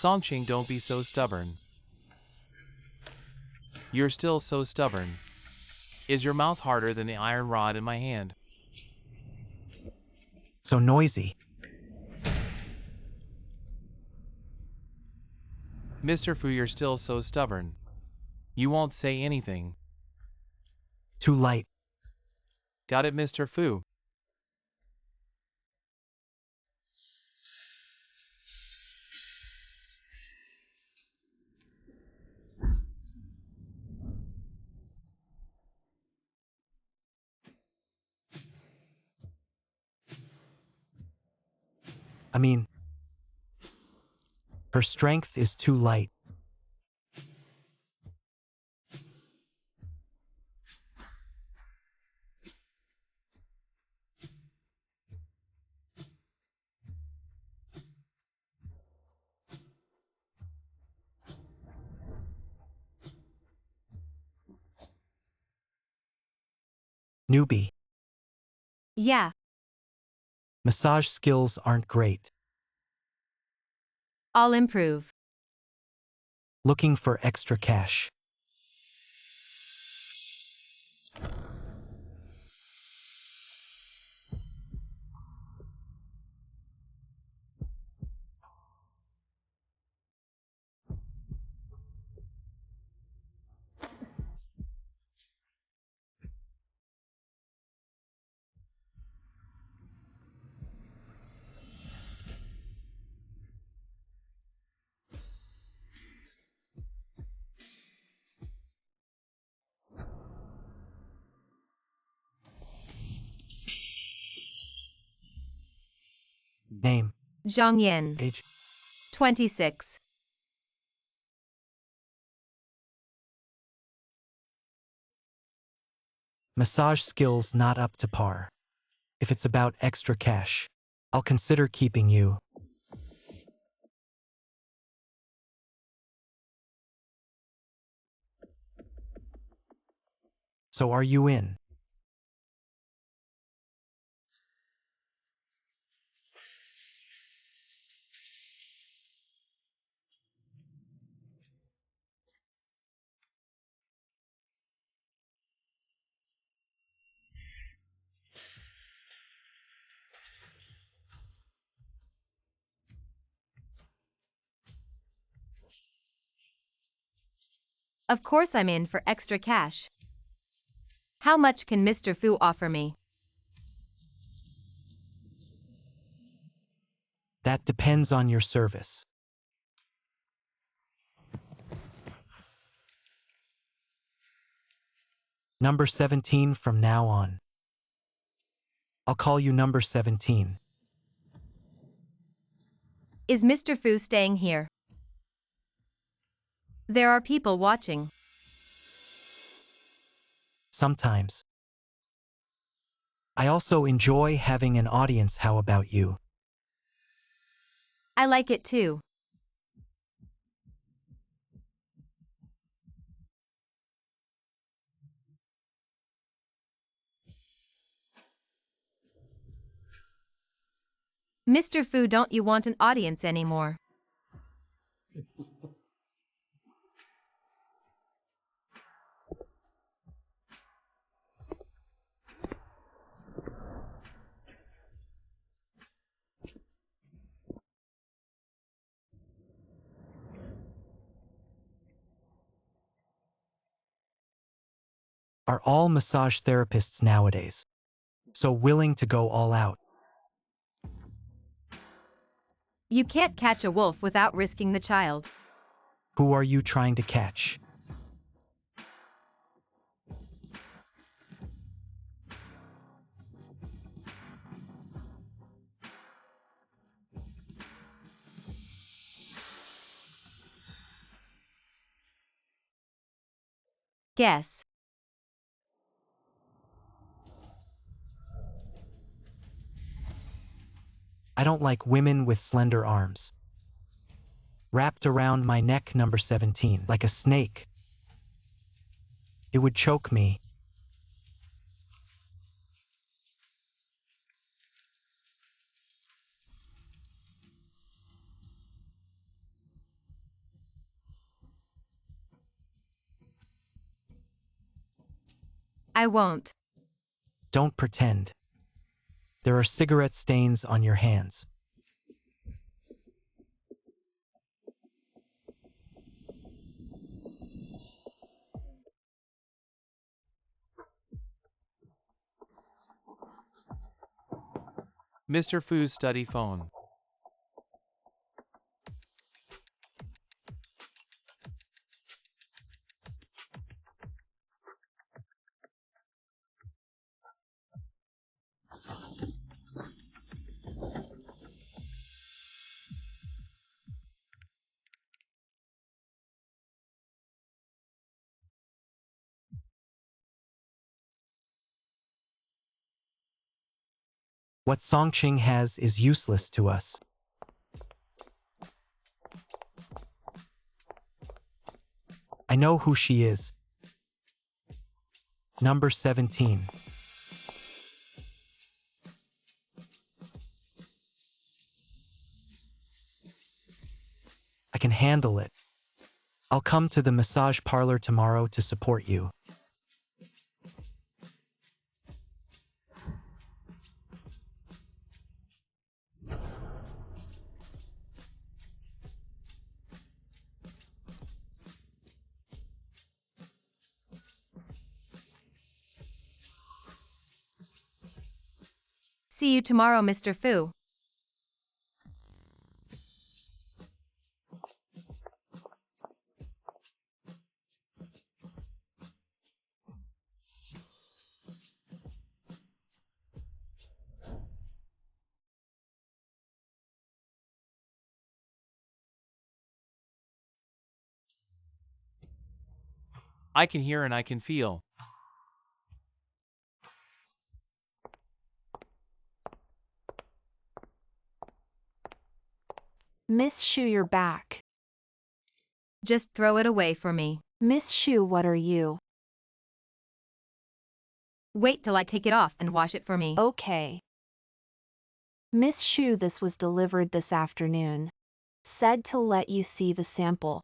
Songqing, don't be so stubborn. You're still so stubborn. Is your mouth harder than the iron rod in my hand? So noisy. Mr. Fu, you're still so stubborn. You won't say anything. Too light. Got it, Mr. Fu? I mean, her strength is too light. Newbie. Yeah, Massage skills aren't great. I'll improve. Looking for extra cash. Name. Zhang Yin, Age. 26. Massage skills not up to par. If it's about extra cash, I'll consider keeping you. So are you in? Of course I'm in for extra cash. How much can Mr. Fu offer me? That depends on your service. Number 17 from now on. I'll call you number 17. Is Mr. Fu staying here? There are people watching. Sometimes. I also enjoy having an audience. How about you? I like it too. Mr. Fu, don't you want an audience anymore? Are all massage therapists nowadays so willing to go all out? You can't catch a wolf without risking the child. Who are you trying to catch? Guess. I don't like women with slender arms. Wrapped around my neck, number 17, like a snake. It would choke me. I won't. Don't pretend. There are cigarette stains on your hands. Mr. Fu's study phone. What Songqing has is useless to us. I know who she is. Number 17. I can handle it. I'll come to the massage parlor tomorrow to support you. See you tomorrow, Mr. Fu. I can hear and I can feel. Miss Shu, you're back. Just throw it away for me. Miss Shu, what are you? Wait till I take it off and wash it for me. Okay. Miss Shu, this was delivered this afternoon. Said to let you see the sample.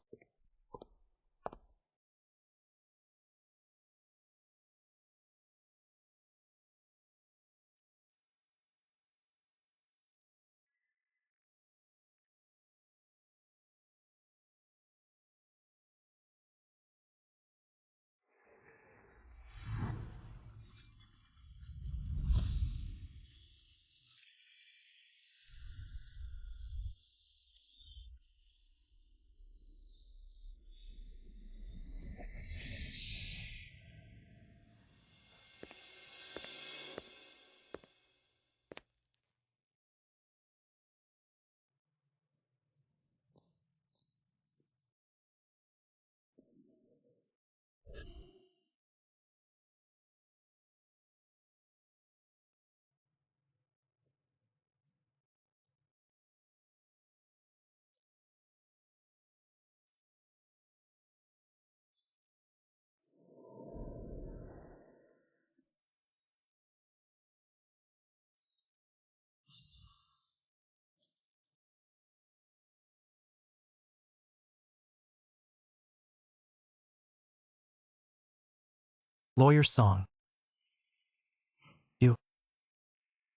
Lawyer Song.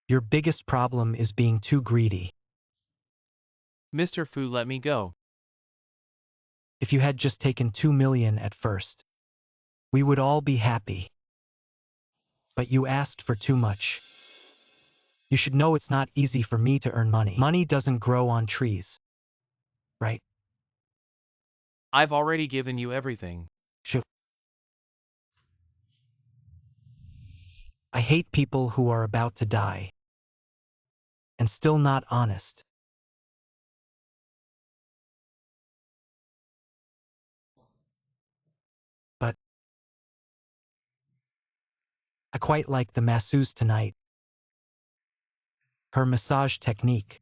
Your biggest problem is being too greedy. Mr. Fu, let me go. If you had just taken 2 million at first, we would all be happy. But you asked for too much. You should know it's not easy for me to earn money. Money doesn't grow on trees. Right? I've already given you everything. Should. I hate people who are about to die and still not honest. But I quite like the masseuse tonight. Her massage technique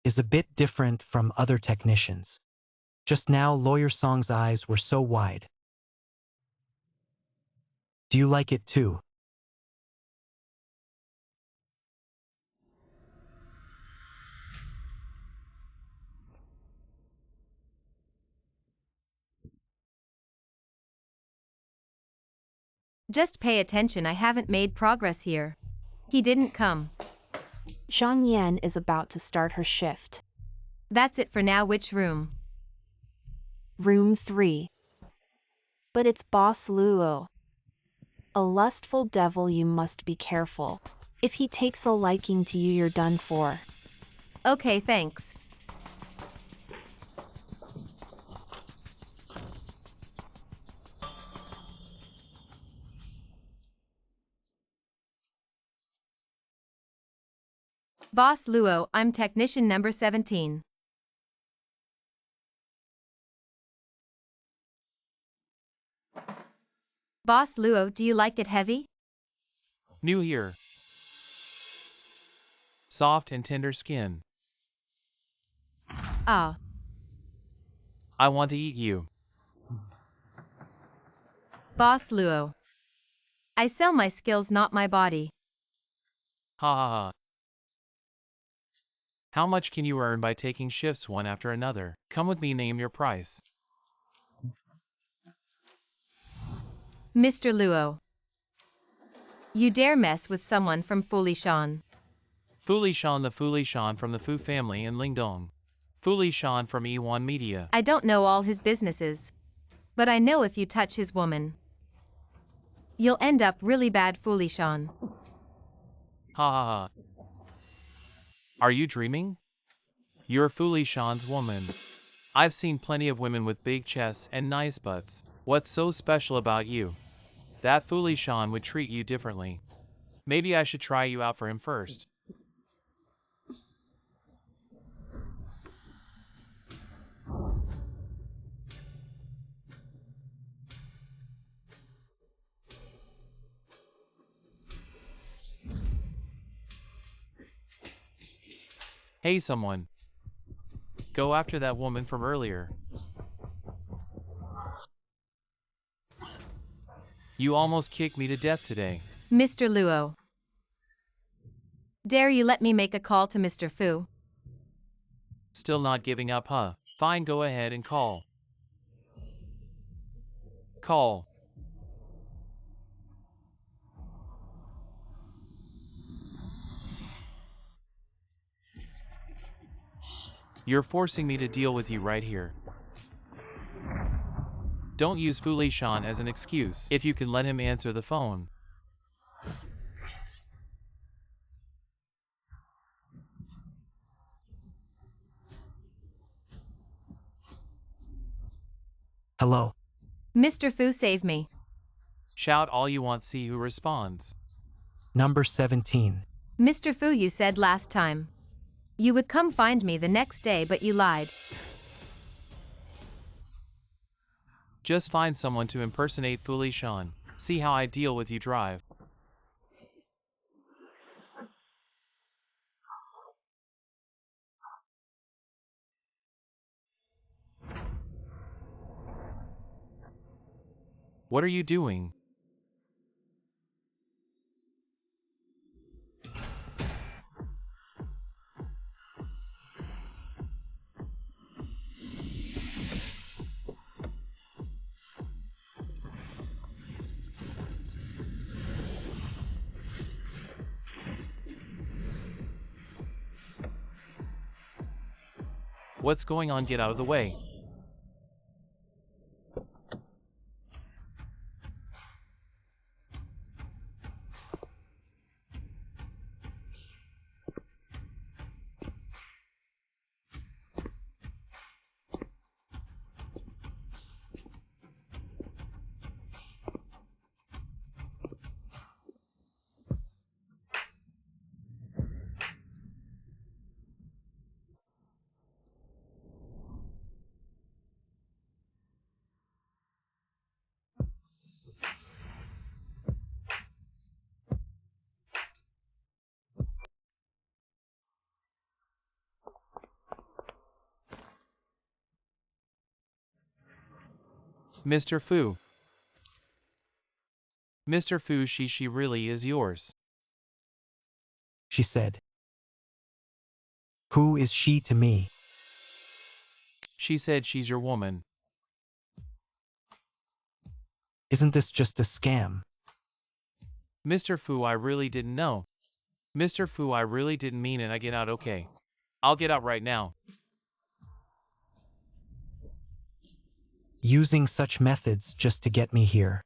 is a bit different from other technicians. Just now, Lawyer Song's eyes were so wide. Do you like it too? Just pay attention, I haven't made progress here. He didn't come. Zhang Yan is about to start her shift. That's it for now. Which room? Room 3. But it's Boss Luo. A lustful devil, you must be careful. If he takes a liking to you, you're done for. Okay, thanks. Boss Luo, I'm technician number 17. Boss Luo, do you like it heavy? New here. Soft and tender skin. Ah, I want to eat you. Boss Luo. I sell my skills, not my body. Ha ha ha. How much can you earn by taking shifts one after another? Come with me, name your price. Mr. Luo. You dare mess with someone from Fulishan. Fulishan, the Fulishan from the Fu family in Lingdong. Fulishan from E1 Media. I don't know all his businesses. But I know if you touch his woman, you'll end up really bad, Fulishan. Ha ha ha. Are you dreaming? You're Fulishan's woman. I've seen plenty of women with big chests and nice butts. What's so special about you? That Fulishan would treat you differently. Maybe I should try you out for him first. Hey someone. Go after that woman from earlier. You almost kicked me to death today. Mr. Luo. Dare you let me make a call to Mr. Fu? Still not giving up, huh? Fine, go ahead and call. Call. You're forcing me to deal with you right here. Don't use Fulishan as an excuse. If you can let him answer the phone. Hello. Mr. Fu, save me. Shout all you want, see who responds. Number 17. Mr. Fu, you said last time you would come find me the next day, but you lied. Just find someone to impersonate Fulishan. See how I deal with you, drive. What are you doing? What's going on? Get out of the way. Mr. Fu. Mr. Fu, she really is yours. She said. Who is she to me? She said she's your woman. Isn't this just a scam? Mr. Fu, I really didn't know. Mr. Fu, I really didn't mean it. I get out, okay. I'll get out right now. Using such methods just to get me here.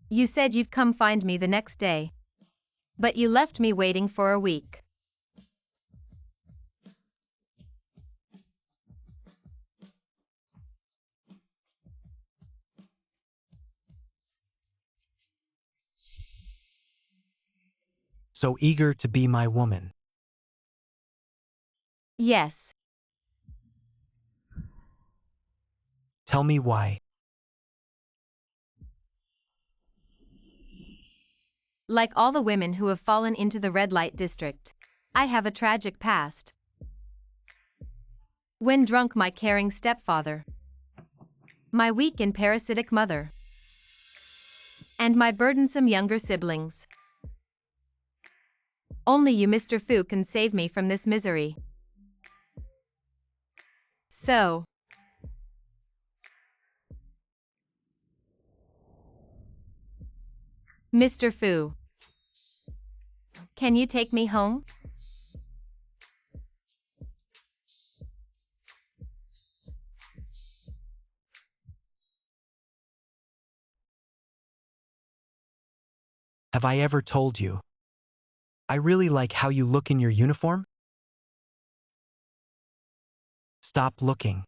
You said you'd come find me the next day. But you left me waiting for a week. So eager to be my woman. Yes. Tell me why. Like all the women who have fallen into the red light district, I have a tragic past. When drunk, my caring stepfather, my weak and parasitic mother, and my burdensome younger siblings. Only you, Mr. Fu, can save me from this misery. So, Mr. Fu, can you take me home? Have I ever told you? I really like how you look in your uniform. Stop looking.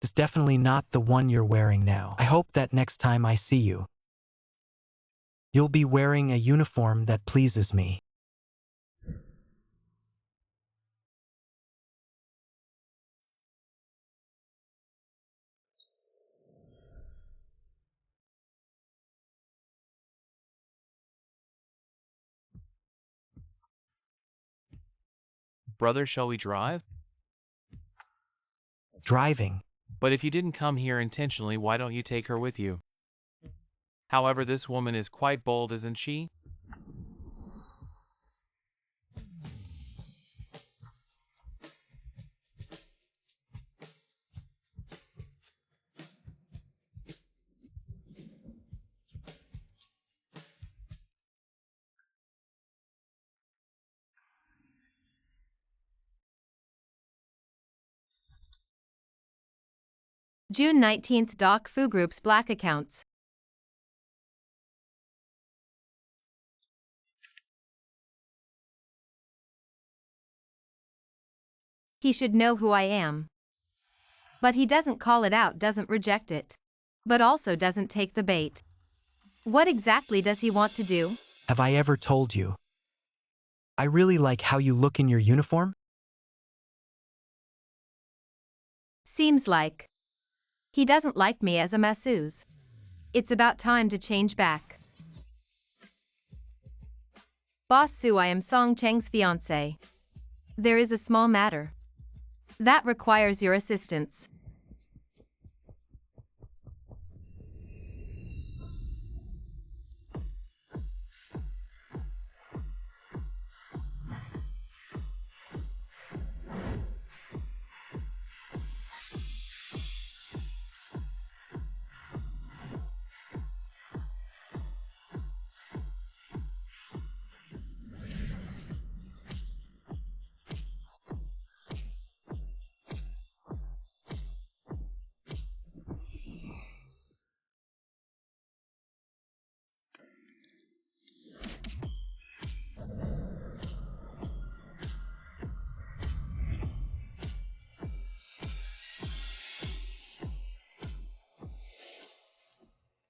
It's definitely not the one you're wearing now. I hope that next time I see you, you'll be wearing a uniform that pleases me. Brother, shall we drive? Driving. But if you didn't come here intentionally, why don't you take her with you? However, this woman is quite bold, isn't she? June 19th. Doc Fu Group's Black Accounts. He should know who I am. But he doesn't call it out, doesn't reject it. But also doesn't take the bait. What exactly does he want to do? Have I ever told you? I really like how you look in your uniform. Seems like he doesn't like me as a masseuse. It's about time to change back. Boss Su, I am Song Cheng's fiancé. There is a small matter that requires your assistance.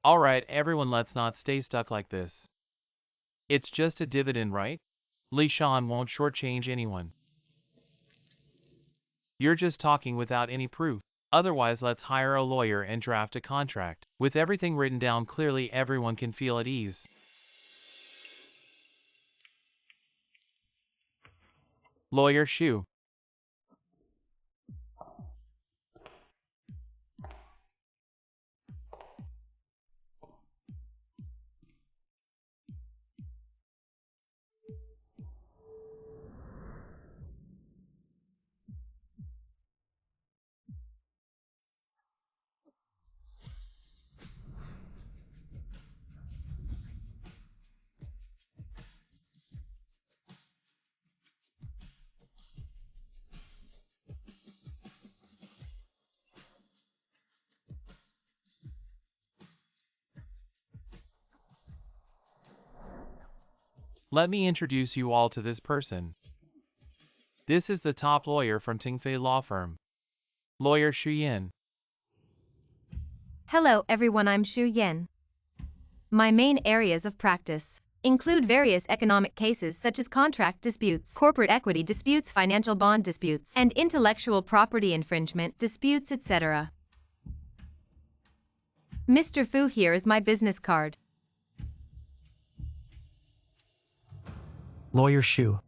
Alright, everyone, let's not stay stuck like this. It's just a dividend, right? Li Shan won't shortchange anyone. You're just talking without any proof. Otherwise, let's hire a lawyer and draft a contract. With everything written down clearly, everyone can feel at ease. Lawyer Shu. Let me introduce you all to this person. This is the top lawyer from Tingfei Law Firm, Lawyer Xu Yin. Hello everyone, I'm Xu Yin. My main areas of practice include various economic cases such as contract disputes, corporate equity disputes, financial bond disputes, and intellectual property infringement disputes, etc. Mr. Fu, here is my business card. Lawyer Xu.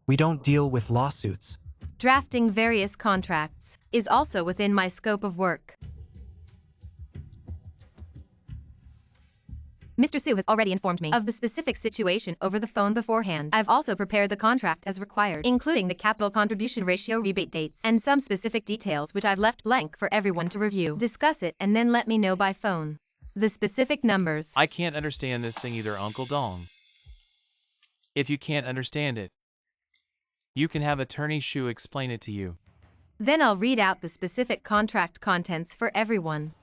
We don't deal with lawsuits. Drafting various contracts is also within my scope of work. Mr. Su has already informed me of the specific situation over the phone beforehand. I've also prepared the contract as required, including the capital contribution ratio, rebate dates, and some specific details which I've left blank for everyone to review. Discuss it and then let me know by phone the specific numbers. I can't understand this thing either, Uncle Dong. If you can't understand it, you can have Attorney Xu explain it to you. Then I'll read out the specific contract contents for everyone.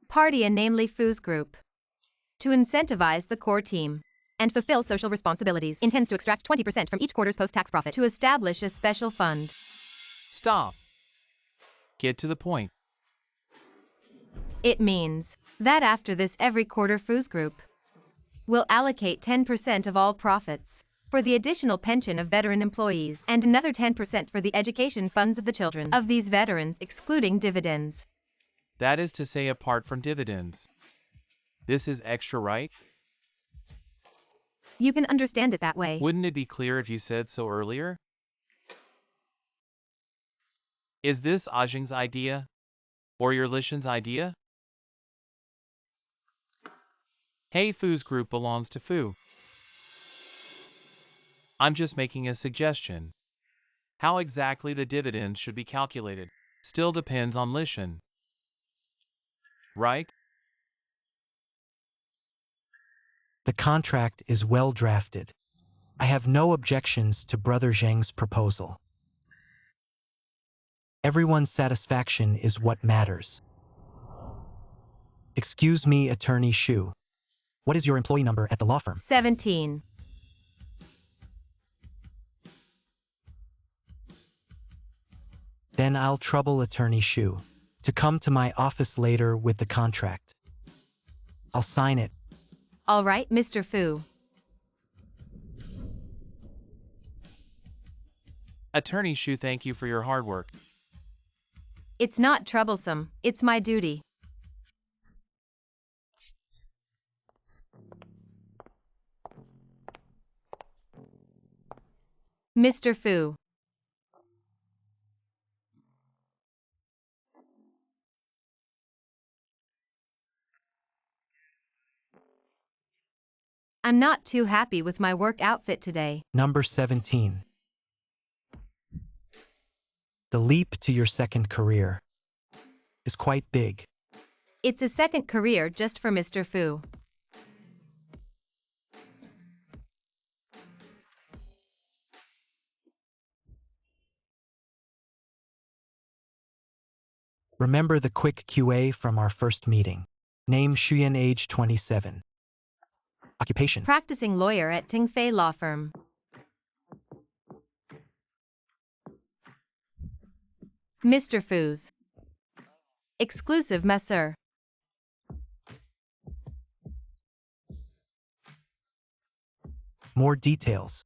Party, and namely Fu's group, to incentivize the core team and fulfill social responsibilities, intends to extract 20% from each quarter's post-tax profit to establish a special fund. Stop. Get to the point. It means that after this, every quarter Fu's group will allocate 10% of all profits for the additional pension of veteran employees and another 10% for the education funds of the children of these veterans, excluding dividends. That is to say, apart from dividends. This is extra, right? You can understand it that way. Wouldn't it be clear if you said so earlier? Is this Ajing's idea? Or your Lishan's idea? Hey, Fu's group belongs to Fu. I'm just making a suggestion. How exactly the dividends should be calculated still depends on Lishan. Right? The contract is well drafted. I have no objections to Brother Zhang's proposal. Everyone's satisfaction is what matters. Excuse me, Attorney Xu. What is your employee number at the law firm? 17. Then I'll trouble Attorney Xu to come to my office later with the contract. I'll sign it. All right, Mr. Fu. Attorney Xu, thank you for your hard work. It's not troublesome, it's my duty. Mr. Fu. I'm not too happy with my work outfit today. Number 17. The leap to your second career is quite big. It's a second career just for Mr. Fu. Remember the quick QA from our first meeting. Name Xuyan, age 27. Occupation. Practicing lawyer at Tingfei Law Firm. Mr. Fu's exclusive masseur. More details.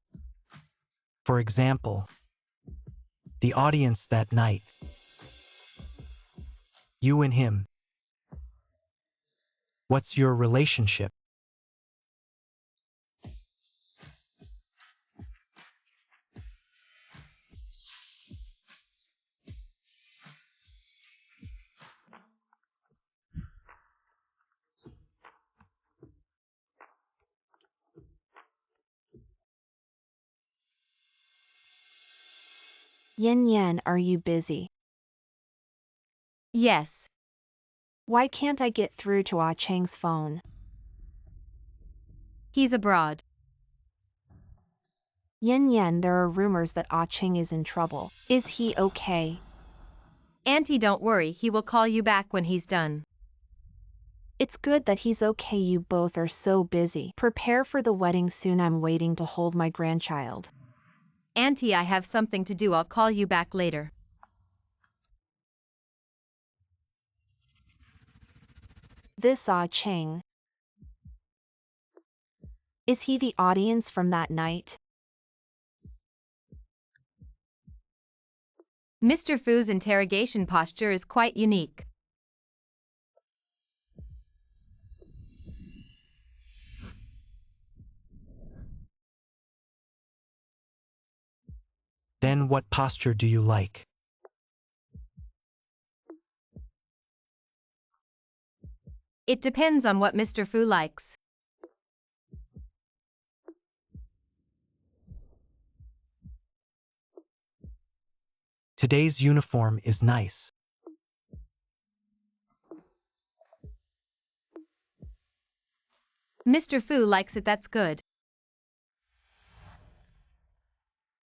For example, the audience that night. You and him. What's your relationship? Yin Yan, are you busy? Yes. Why can't I get through to Ah Cheng's phone? He's abroad. Yin Yan, there are rumors that Ah Cheng is in trouble. Is he okay? Auntie, don't worry, he will call you back when he's done. It's good that he's okay. You both are so busy. Prepare for the wedding soon. I'm waiting to hold my grandchild. Auntie, I have something to do. I'll call you back later. This Cheng. Is he the audience from that night? Mr. Fu's interrogation posture is quite unique. Then what posture do you like? It depends on what Mr. Fu likes. Today's uniform is nice. Mr. Fu likes it. That's good.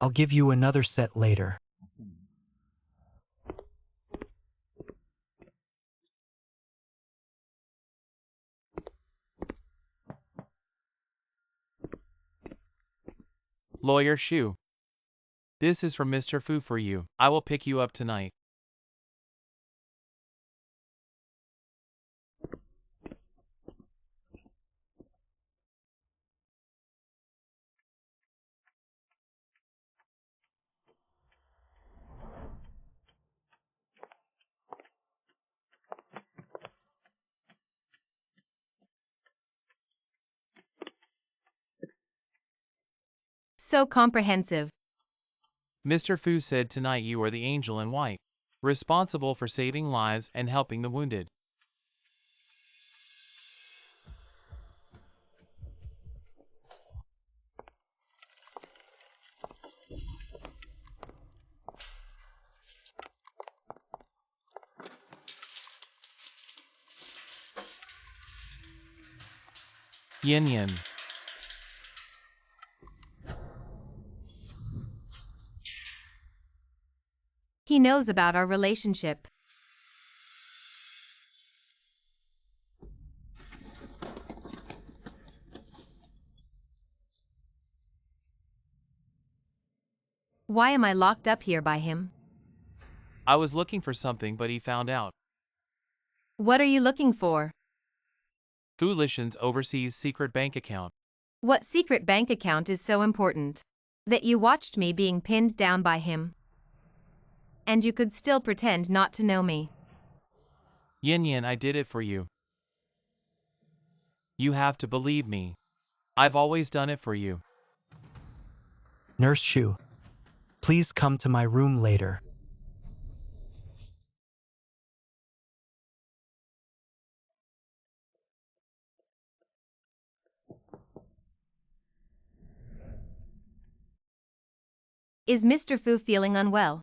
I'll give you another set later. Lawyer Shu. This is from Mr. Fu for you. I will pick you up tonight. So comprehensive. Mr. Fu said tonight you are the angel in white, responsible for saving lives and helping the wounded. Yin Yin. He knows about our relationship. Why am I locked up here by him? I was looking for something but he found out. What are you looking for? Fu Lishan's overseas secret bank account. What secret bank account is so important? That you watched me being pinned down by him. And you could still pretend not to know me. Yin Yin, I did it for you. You have to believe me. I've always done it for you. Nurse Shu, please come to my room later. Is Mr. Fu feeling unwell?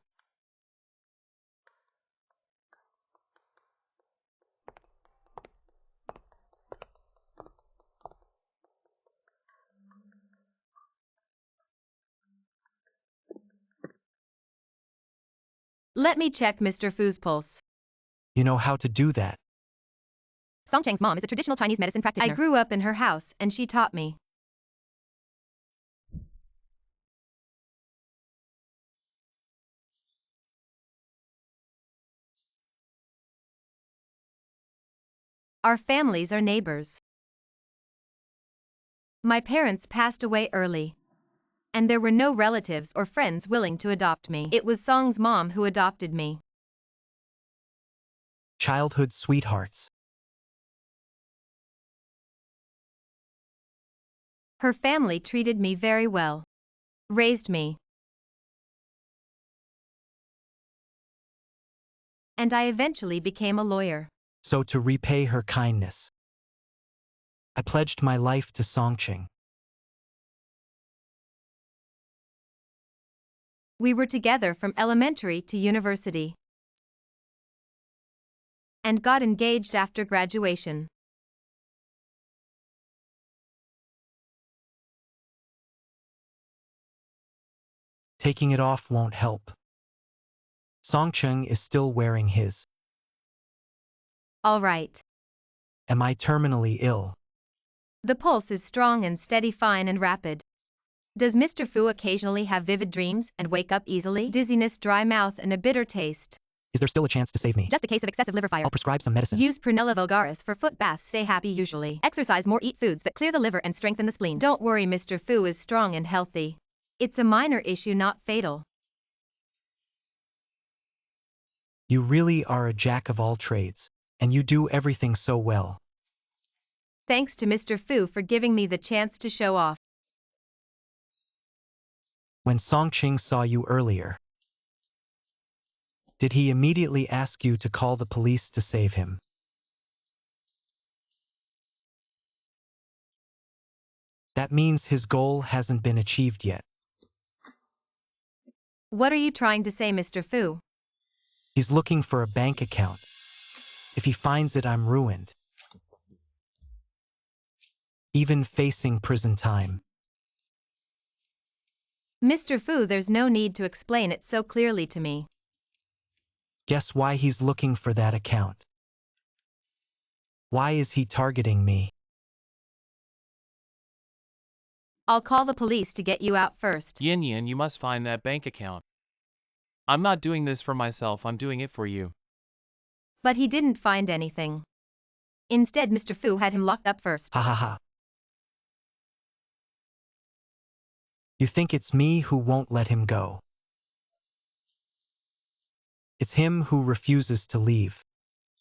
Let me check Mr. Fu's pulse. You know how to do that. Song Cheng's mom is a traditional Chinese medicine practitioner. I grew up in her house and she taught me. Our families are neighbors. My parents passed away early. And there were no relatives or friends willing to adopt me. It was Song's mom who adopted me. Childhood sweethearts. Her family treated me very well. Raised me. And I eventually became a lawyer. So to repay her kindness, I pledged my life to Songcheng. We were together from elementary to university. And got engaged after graduation. Taking it off won't help. Songcheng is still wearing his. All right. Am I terminally ill? The pulse is strong and steady, fine and rapid. Does Mr. Fu occasionally have vivid dreams and wake up easily? Dizziness, dry mouth and a bitter taste. Is there still a chance to save me? Just a case of excessive liver fire. I'll prescribe some medicine. Use Prunella vulgaris for foot baths. Stay happy usually. Exercise more, eat foods that clear the liver and strengthen the spleen. Don't worry, Mr. Fu is strong and healthy. It's a minor issue, not fatal. You really are a jack of all trades, and you do everything so well. Thanks to Mr. Fu for giving me the chance to show off. When Songqing saw you earlier, did he immediately ask you to call the police to save him? That means his goal hasn't been achieved yet. What are you trying to say, Mr. Fu? He's looking for a bank account. If he finds it, I'm ruined. Even facing prison time. Mr. Fu, there's no need to explain it so clearly to me. Guess why he's looking for that account? Why is he targeting me? I'll call the police to get you out first. Yin Yin, you must find that bank account. I'm not doing this for myself, I'm doing it for you. But he didn't find anything. Instead, Mr. Fu had him locked up first. Ha ha ha. You think it's me who won't let him go? It's him who refuses to leave,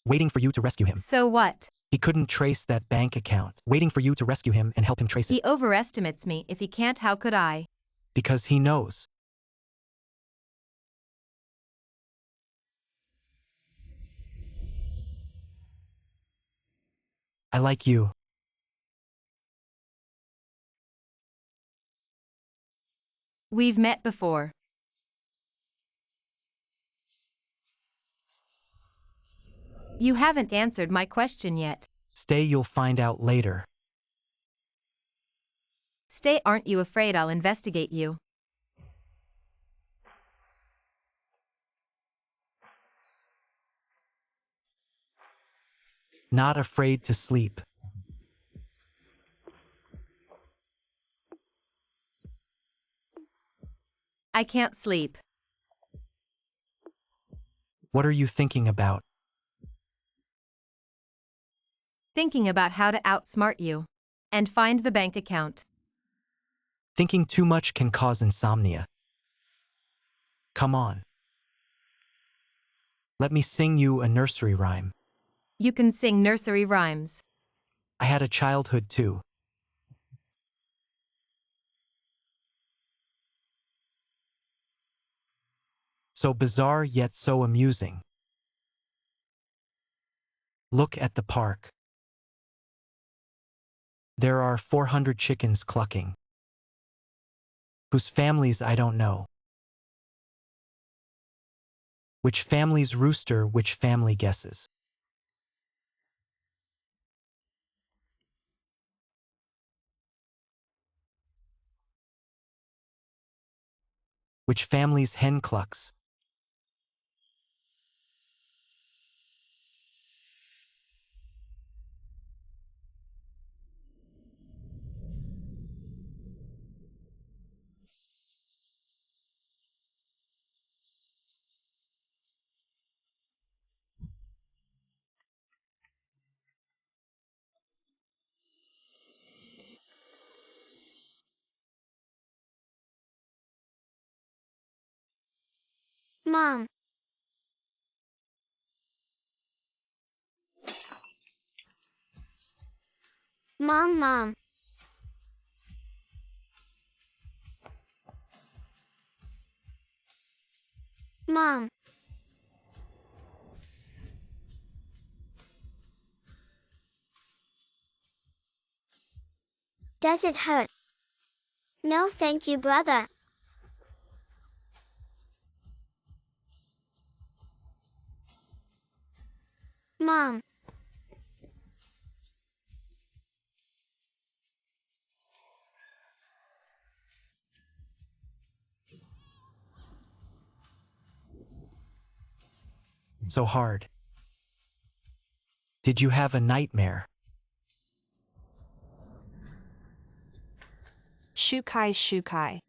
waiting for you to rescue him. So what? He couldn't trace that bank account, waiting for you to rescue him and help him trace it. He overestimates me. If he can't, how could I? Because he knows. I like you. We've met before. You haven't answered my question yet. Stay, you'll find out later. Stay, aren't you afraid I'll investigate you? Not afraid to sleep. I can't sleep. What are you thinking about? Thinking about how to outsmart you. And find the bank account. Thinking too much can cause insomnia. Come on. Let me sing you a nursery rhyme. You can sing nursery rhymes. I had a childhood too. So bizarre yet so amusing. Look at the park. There are 400 chickens clucking. Whose families I don't know. Which family's rooster, which family guesses? Which family's hen clucks? Mom. Mom. Mom. Does it hurt? No, thank you, brother. Mom. So hard. Did you have a nightmare? Shukai Shukai.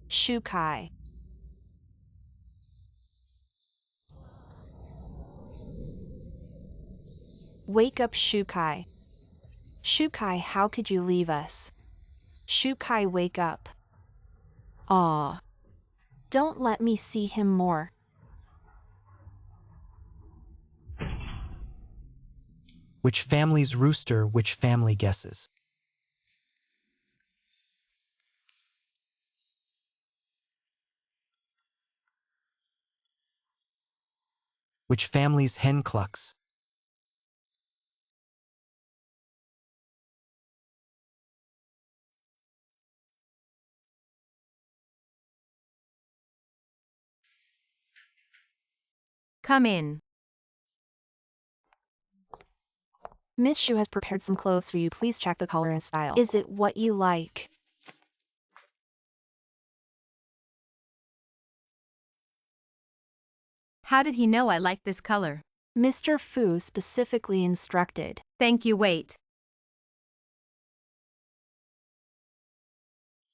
Shukai. Wake up Shukai. Shukai, how could you leave us? Shukai, wake up. Aw. Don't let me see him more. Which family's rooster, which family guesses? Which family's hen clucks? Come in. Miss Shu has prepared some clothes for you. Please check the color and style. Is it what you like? How did he know I liked this color? Mr. Fu specifically instructed. Thank you, wait.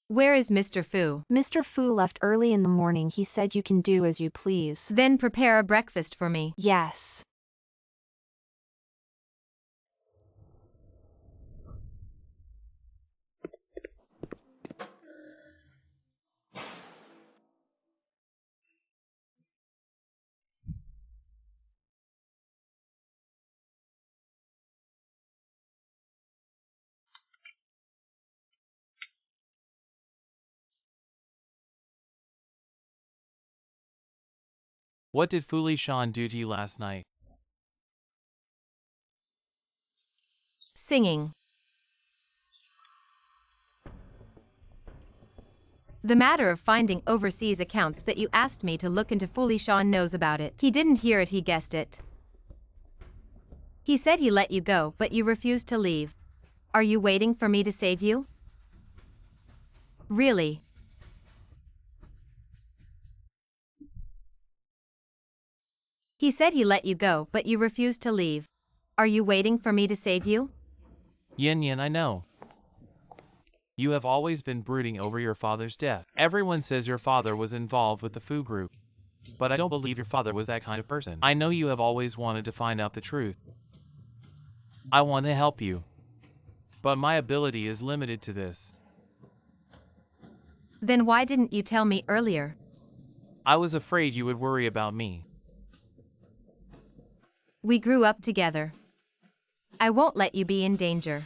Where is Mr. Fu? Mr. Fu left early in the morning. He said you can do as you please. Then prepare a breakfast for me. Yes. What did Fuli Shan do to you last night? Singing. The matter of finding overseas accounts that you asked me to look into, Fuli Shan knows about it. He didn't hear it, he guessed it. He said he let you go, but you refused to leave. Are you waiting for me to save you? Really? He said he let you go, but you refused to leave. Are you waiting for me to save you? Yin Yin, I know. You have always been brooding over your father's death. Everyone says your father was involved with the Fu group. But I don't believe your father was that kind of person. I know you have always wanted to find out the truth. I want to help you. But my ability is limited to this. Then why didn't you tell me earlier? I was afraid you would worry about me. We grew up together. I won't let you be in danger.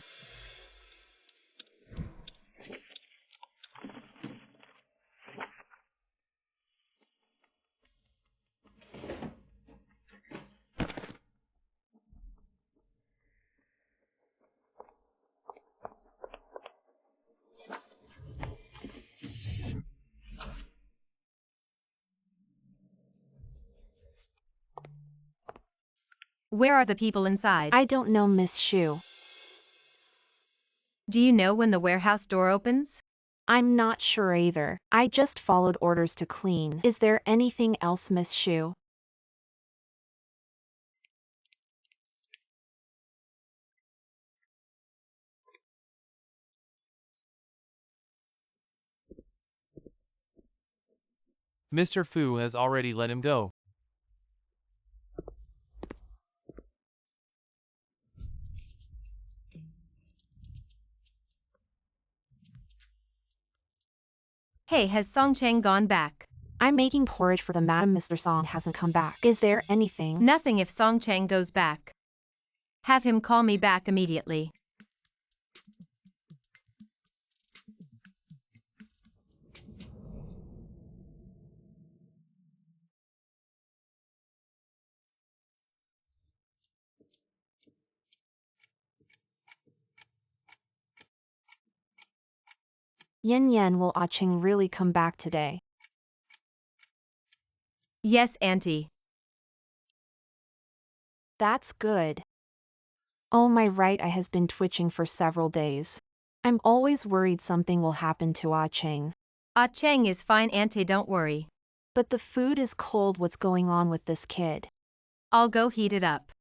Where are the people inside? I don't know, Miss Shu. Do you know when the warehouse door opens? I'm not sure either. I just followed orders to clean. Is there anything else, Miss Shu? Mr. Fu has already let him go. Hey, has Song Chang gone back? I'm making porridge for the madam. Mr. Song hasn't come back. Is there anything? Nothing if Song Chang goes back. Have him call me back immediately. Yin Yan, will Ah Ching really come back today? Yes, Auntie. That's good. Oh, my right eye has been twitching for several days. I'm always worried something will happen to Ah Cheng. Ah Cheng is fine, Auntie, don't worry. But the food is cold. What's going on with this kid? I'll go heat it up.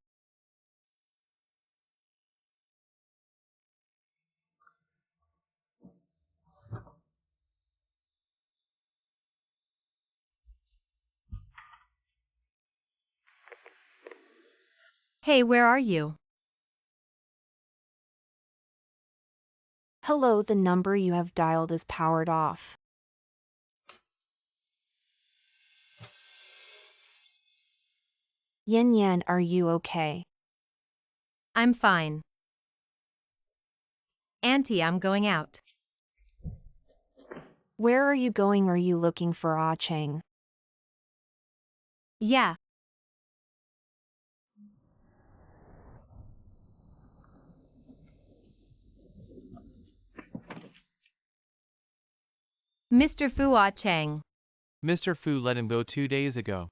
Hey, where are you? Hello, the number you have dialed is powered off. Yin Yan, are you okay? I'm fine. Auntie, I'm going out. Where are you going? Are you looking for Ah Cheng? Yeah. Mr. Fu Ah Cheng. Mr. Fu let him go 2 days ago.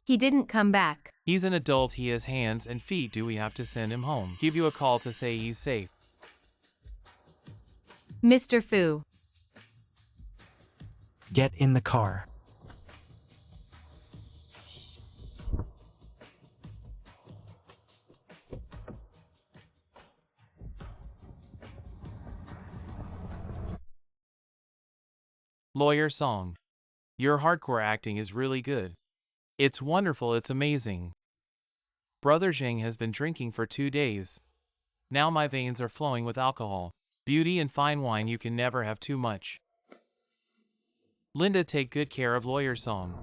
He didn't come back. He's an adult, he has hands and feet. Do we have to send him home? Give you a call to say he's safe. Mr. Fu. Get in the car. Lawyer Song. Your hardcore acting is really good. It's wonderful, it's amazing. Brother Jing has been drinking for 2 days. Now my veins are flowing with alcohol. Beauty and fine wine, you can never have too much. Linda, take good care of Lawyer Song.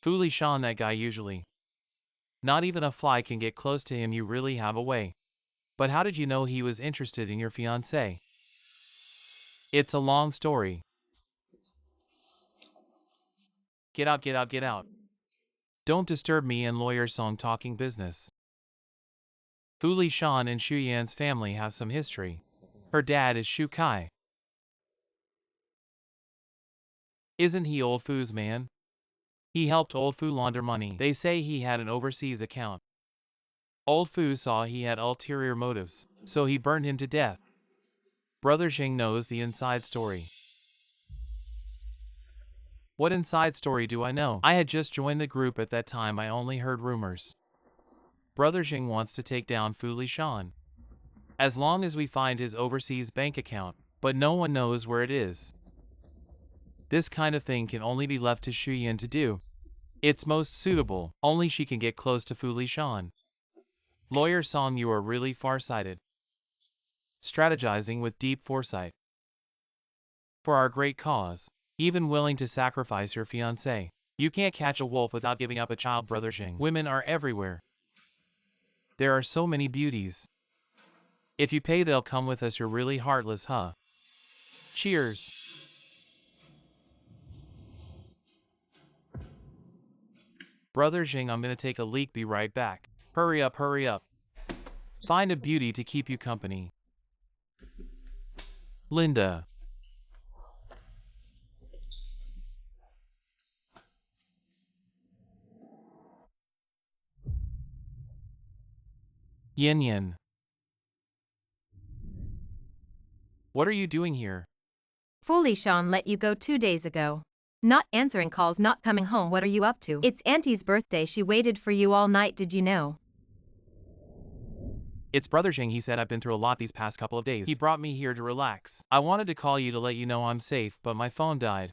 Foolish on that guy usually. Not even a fly can get close to him, you really have a way. But how did you know he was interested in your fiancée? It's a long story. Get out, get out, get out. Don't disturb me and Lawyer Song talking business. Fu Li Shan and Xu Yan's family have some history. Her dad is Shu Kai. Isn't he old Fu's man? He helped old Fu launder money. They say he had an overseas account. Old Fu saw he had ulterior motives, so he burned him to death. Brother Jing knows the inside story. What inside story do I know? I had just joined the group at that time, I only heard rumors. Brother Jing wants to take down Fu Li Shan. As long as we find his overseas bank account, but no one knows where it is. This kind of thing can only be left to Xu Yan to do. It's most suitable, only she can get close to Fu Li Shan. Lawyer Song, you are really far-sighted. Strategizing with deep foresight. For our great cause, even willing to sacrifice your fiancé. You can't catch a wolf without giving up a child, Brother Jing. Women are everywhere. There are so many beauties. If you pay, they'll come with us. You're really heartless, huh? Cheers. Brother Jing, I'm gonna take a leak, be right back. Hurry up, hurry up. Find a beauty to keep you company. Linda. Yin Yin. What are you doing here? Fu Li Shan let you go 2 days ago. Not answering calls, not coming home. What are you up to? It's Auntie's birthday. She waited for you all night. Did you know? It's Brother Jing. He said I've been through a lot these past couple of days. He brought me here to relax. I wanted to call you to let you know I'm safe, but my phone died.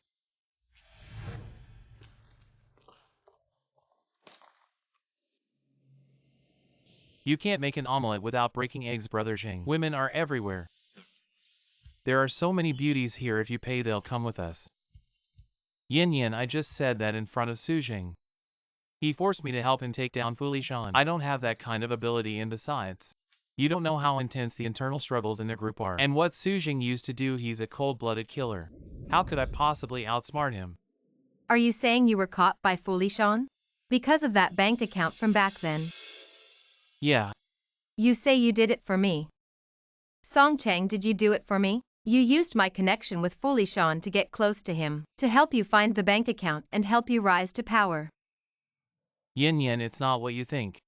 You can't make an omelette without breaking eggs, Brother Jing. Women are everywhere. There are so many beauties here. If you pay, they'll come with us. Yin Yin, I just said that in front of Su Jing. He forced me to help him take down Fu Li Shan. I don't have that kind of ability, and besides, you don't know how intense the internal struggles in the group are. And what Su Jing used to do, he's a cold-blooded killer. How could I possibly outsmart him? Are you saying you were caught by Fu Li Shan? Because of that bank account from back then? Yeah. You say you did it for me. Song Cheng, did you do it for me? You used my connection with Fu Li Shan to get close to him, to help you find the bank account and help you rise to power. Yin Yin, it's not what you think.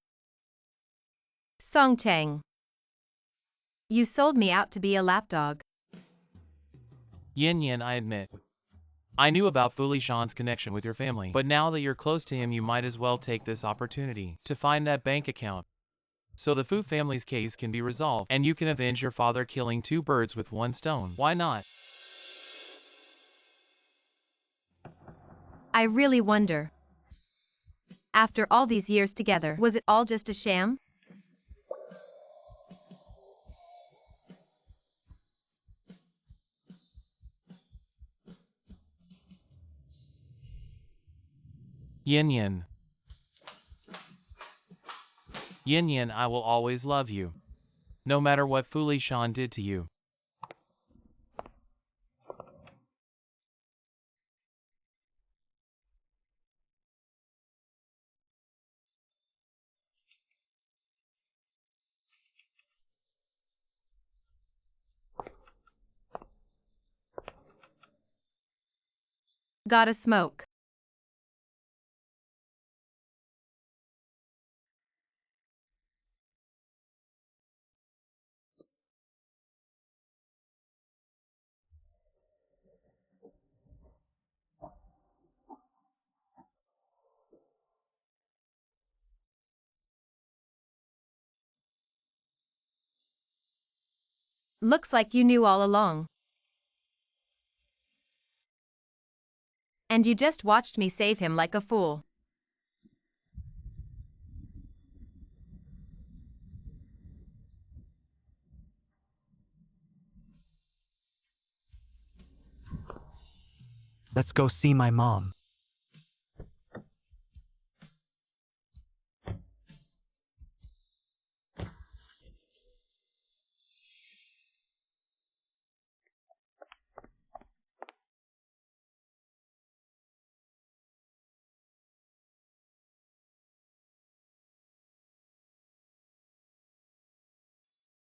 Song Chang. You sold me out to be a lapdog. Yin Yin, I admit. I knew about Fuli Shan's connection with your family, but now that you're close to him, you might as well take this opportunity to find that bank account, so the Fu family's case can be resolved, and you can avenge your father, killing two birds with one stone. Why not? I really wonder. After all these years together, was it all just a sham? Yin Yin. Yin Yin, I will always love you, no matter what Fuli Shan did to you. Gotta smoke. Looks like you knew all along. And you just watched me save him like a fool. Let's go see my mom.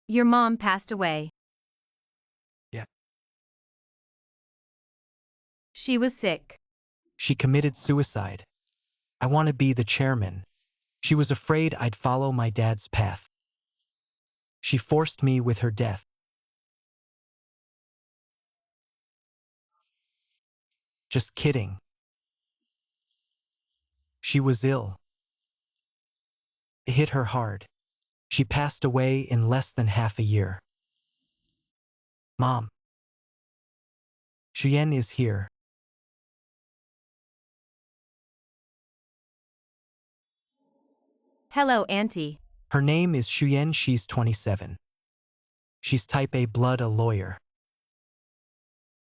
Your mom passed away. Yeah. She was sick. She committed suicide. I want to be the chairman. She was afraid I'd follow my dad's path. She forced me with her death. Just kidding. She was ill. It hit her hard. She passed away in less than half a year. Mom. Xuyen is here. Hello, Auntie. Her name is Xuyen. She's 27. She's type A blood, a lawyer.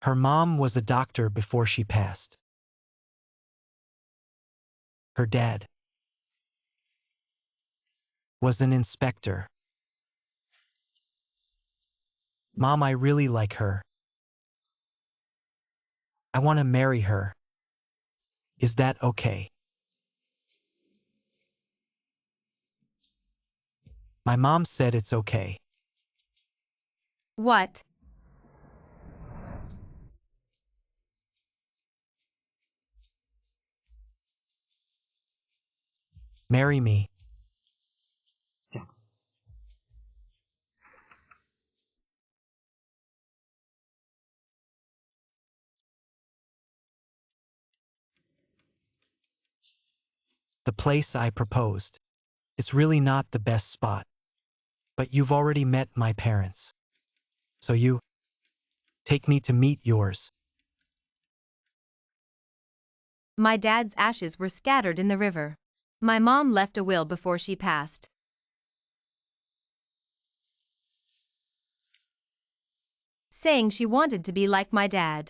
Her mom was a doctor before she passed. Her dad was an inspector. Mom, I really like her. I want to marry her. Is that okay? My mom said it's okay. What? Marry me. The place I proposed. It's really not the best spot. But you've already met my parents. So you take me to meet yours. My dad's ashes were scattered in the river. My mom left a will before she passed, saying she wanted to be like my dad.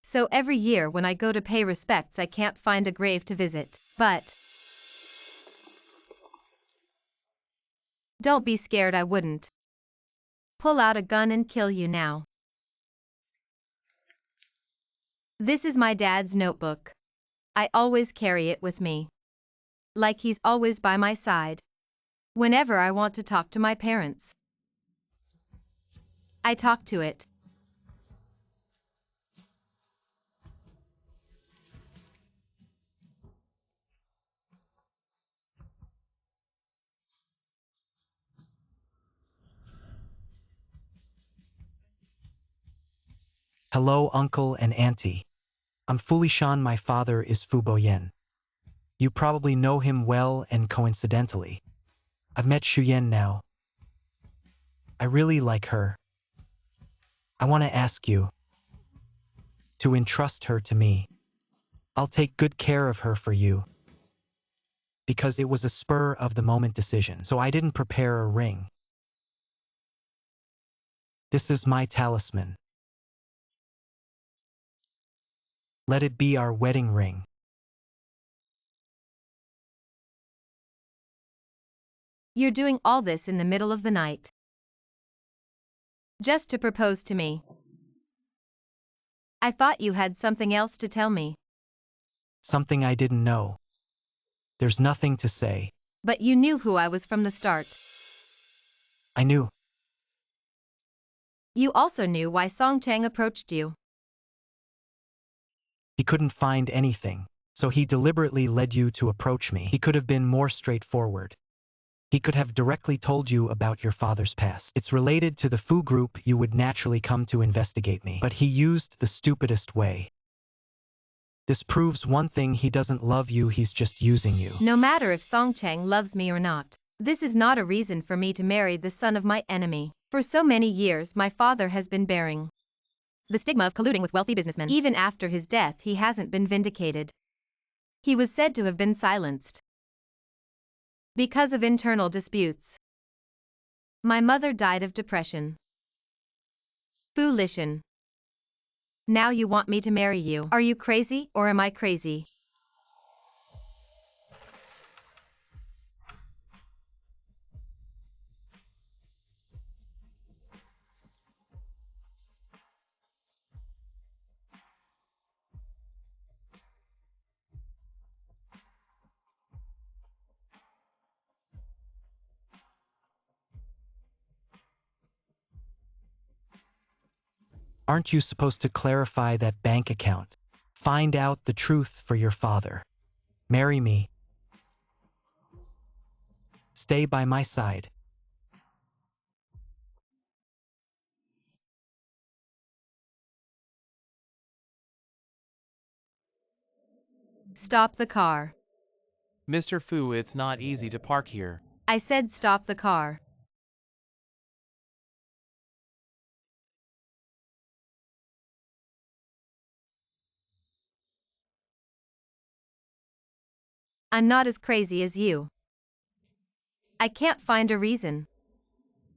So every year when I go to pay respects, I can't find a grave to visit. But don't be scared, I wouldn't pull out a gun and kill you now. This is my dad's notebook. I always carry it with me, like he's always by my side. Whenever I want to talk to my parents, I talk to it. Hello, uncle and auntie. I'm Fulishan, my father is Fuboyen. You probably know him well and coincidentally. I've met Shuyen now. I really like her. I want to ask you to entrust her to me. I'll take good care of her for you. Because it was a spur-of-the-moment decision, so I didn't prepare a ring. This is my talisman. Let it be our wedding ring. You're doing all this in the middle of the night. Just to propose to me. I thought you had something else to tell me. Something I didn't know. There's nothing to say. But you knew who I was from the start. I knew. You also knew why Song Chang approached you. He couldn't find anything, so he deliberately led you to approach me. He could have been more straightforward. He could have directly told you about your father's past. It's related to the Fu group, you would naturally come to investigate me. But he used the stupidest way. This proves one thing: he doesn't love you, he's just using you. No matter if Song Chang loves me or not, this is not a reason for me to marry the son of my enemy. For so many years my father has been bearing the stigma of colluding with wealthy businessmen. Even after his death he hasn't been vindicated. He was said to have been silenced because of internal disputes. My mother died of depression. Foolishan. Now you want me to marry you. Are you crazy or am I crazy? Aren't you supposed to clarify that bank account? Find out the truth for your father. Marry me. Stay by my side. Stop the car. Mr. Fu, it's not easy to park here. I said stop the car. I'm not as crazy as you. I can't find a reason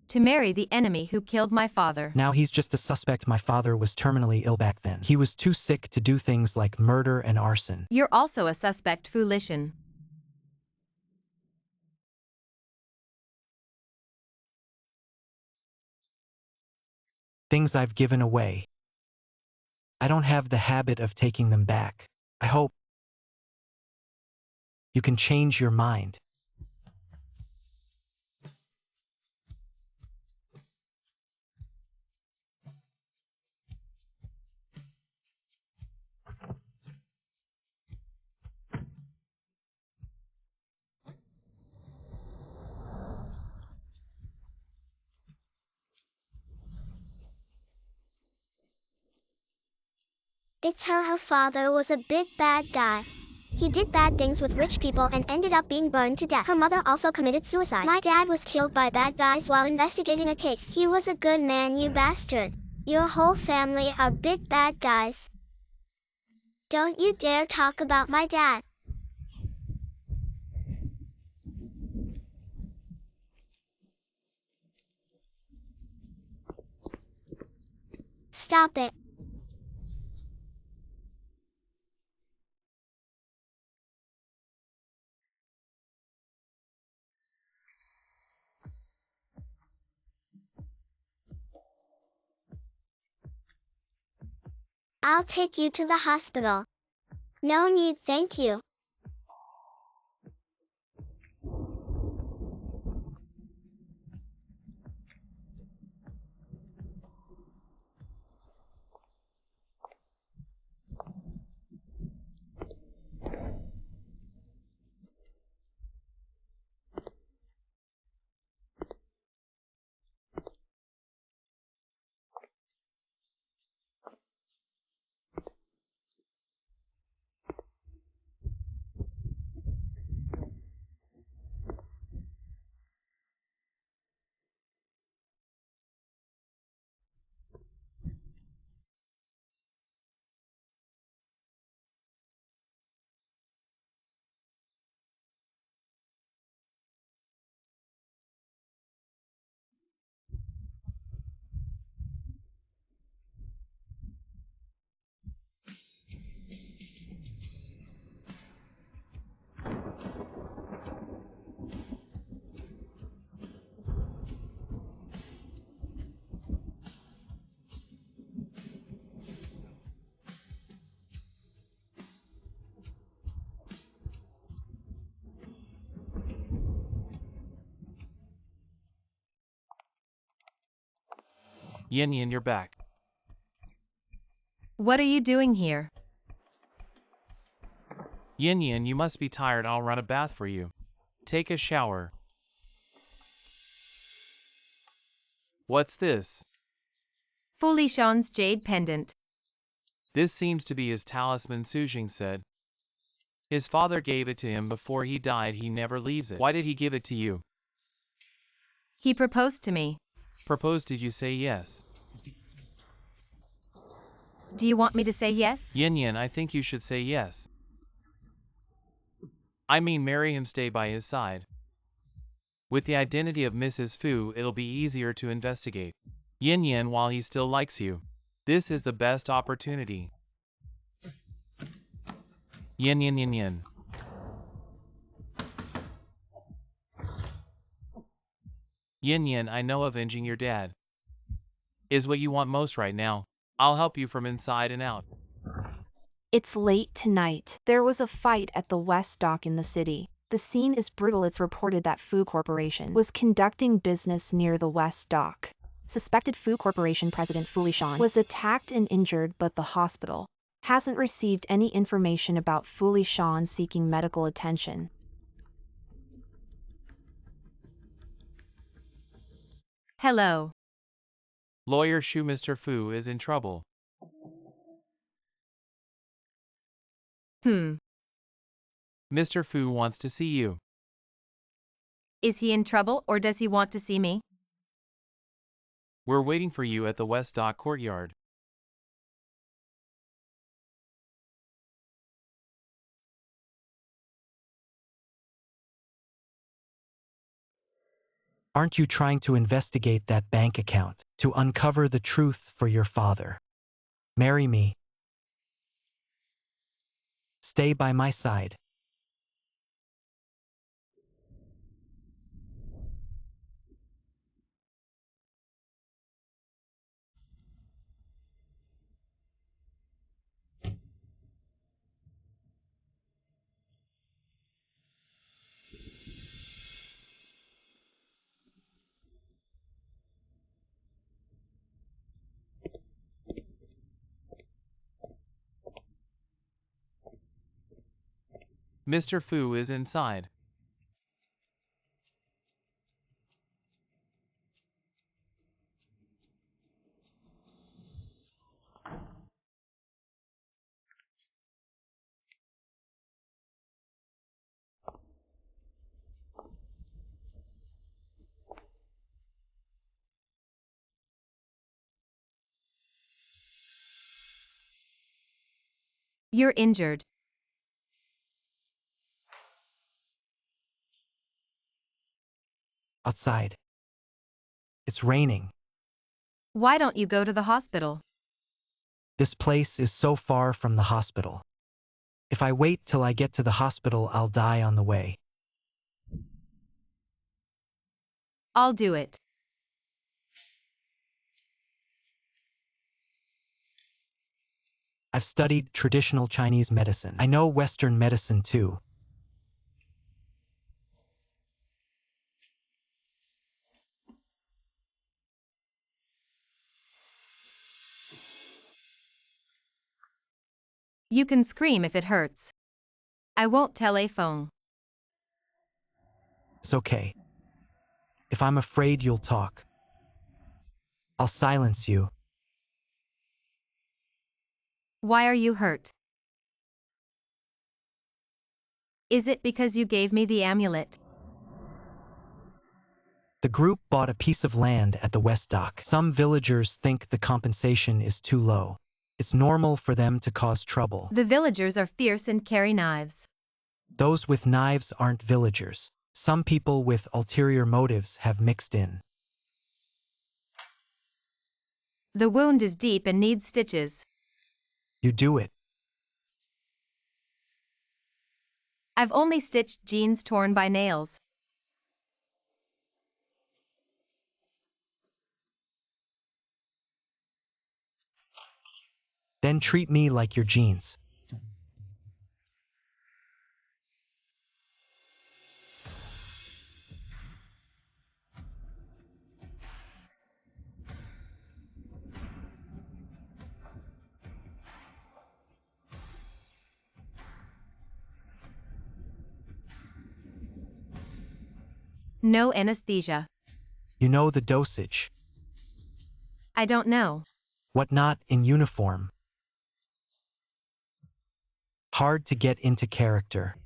to marry the enemy who killed my father. Now he's just a suspect. My father was terminally ill back then. He was too sick to do things like murder and arson. You're also a suspect, Foolishan. Things I've given away. I don't have the habit of taking them back. I hope you can change your mind. It's her father was a big bad guy. He did bad things with rich people and ended up being burned to death. Her mother also committed suicide. My dad was killed by bad guys while investigating a case. He was a good man, you bastard. Your whole family are big bad guys. Don't you dare talk about my dad. Stop it. I'll take you to the hospital. No need, thank you. Yin Yin, you're back. What are you doing here? Yin Yin, you must be tired. I'll run a bath for you. Take a shower. What's this? Fulishan's jade pendant. This seems to be his talisman, Sujing said. His father gave it to him before he died. He never leaves it. Why did he give it to you? He proposed to me. Proposed? Did you say yes? Do you want me to say yes? Yin Yin, I think you should say yes. I mean, marry him, stay by his side. With the identity of Mrs. Fu, it'll be easier to investigate. Yin Yin, while he still likes you. This is the best opportunity. Yin Yin Yin Yin. Yin Yin, I know avenging your dad is what you want most right now. I'll help you from inside and out. It's late tonight. There was a fight at the West Dock in the city. The scene is brutal. It's reported that Fu Corporation was conducting business near the West Dock. Suspected Fu Corporation president Fu Lishan was attacked and injured, but the hospital hasn't received any information about Fu Lishan seeking medical attention. Hello. Lawyer Shu, Mr. Fu is in trouble. Mr. Fu wants to see you. Is he in trouble or does he want to see me? We're waiting for you at the West Dock courtyard. Aren't you trying to investigate that bank account to uncover the truth for your father? Marry me. Stay by my side. Mr. Fu is inside. You're injured. Outside. It's raining. Why don't you go to the hospital? This place is so far from the hospital. If I wait till I get to the hospital, I'll die on the way. I'll do it. I've studied traditional Chinese medicine. I know Western medicine too. You can scream if it hurts. I won't tell a phone. It's okay. If I'm afraid you'll talk, I'll silence you. Why are you hurt? Is it because you gave me the amulet? The group bought a piece of land at the West Dock. Some villagers think the compensation is too low. It's normal for them to cause trouble. The villagers are fierce and carry knives. Those with knives aren't villagers. Some people with ulterior motives have mixed in. The wound is deep and needs stitches. You do it. I've only stitched jeans torn by nails. Then treat me like your jeans. No anesthesia. You know the dosage. I don't know. What not in uniform? Hard to get into character.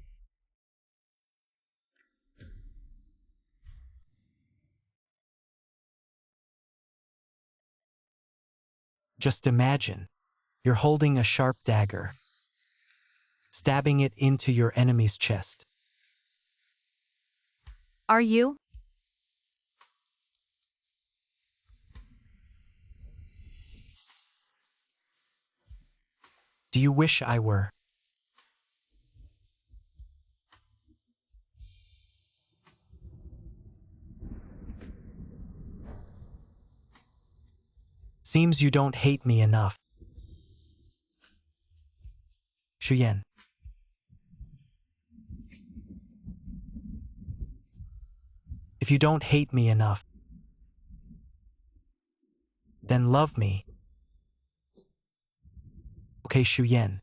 Just imagine, you're holding a sharp dagger, stabbing it into your enemy's chest. Are you? Do you wish I were? Seems you don't hate me enough. Shuyen. If you don't hate me enough, then love me. Okay, Shuyen.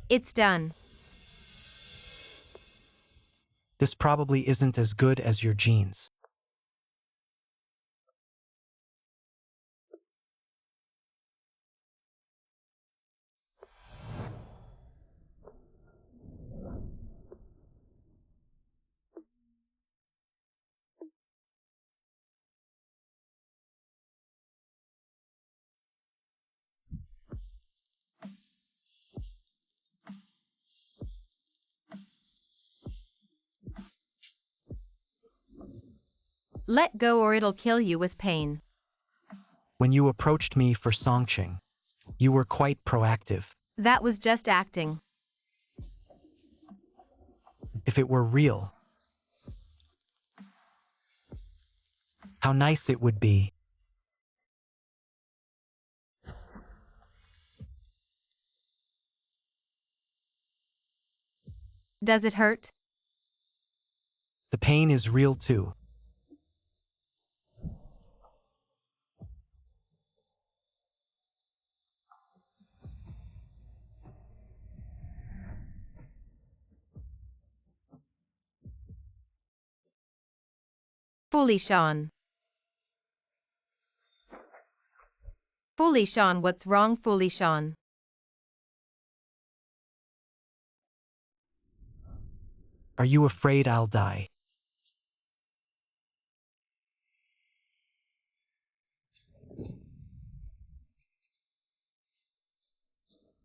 It's done. This probably isn't as good as your jeans. Let go or it'll kill you with pain. When you approached me for Songching, you were quite proactive. That was just acting. If it were real, how nice it would be. Does it hurt? The pain is real too. Fully Sean. Fully Sean, what's wrong, Fully Sean? Are you afraid I'll die?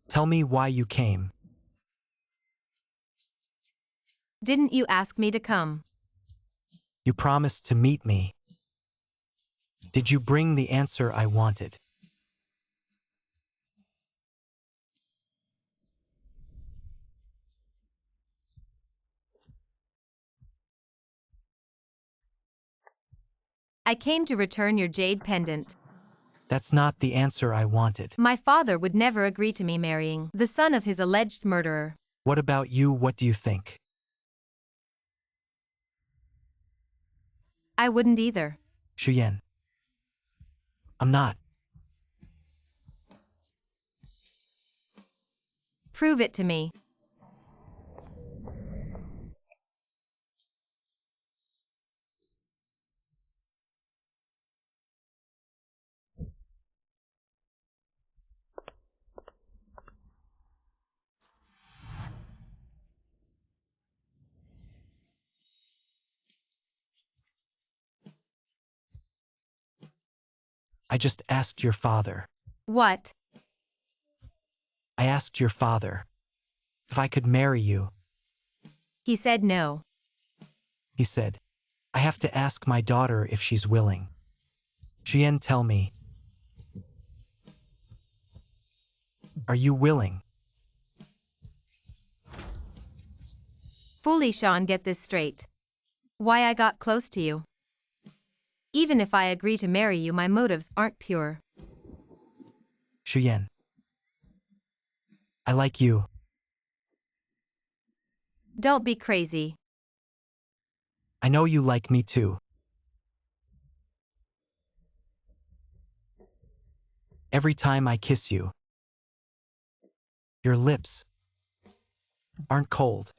Tell me why you came. Didn't you ask me to come? You promised to meet me. Did you bring the answer I wanted? I came to return your jade pendant. That's not the answer I wanted. My father would never agree to me marrying the son of his alleged murderer. What about you? What do you think? I wouldn't either. Shuyen. I'm not. Prove it to me. I just asked your father. What? I asked your father if I could marry you. He said no. He said, I have to ask my daughter if she's willing. Shuyen, tell me. Are you willing? Fully Sean, get this straight. Why I got close to you? Even if I agree to marry you, my motives aren't pure. Shuyan. I like you. Don't be crazy. I know you like me too. Every time I kiss you, your lips aren't cold.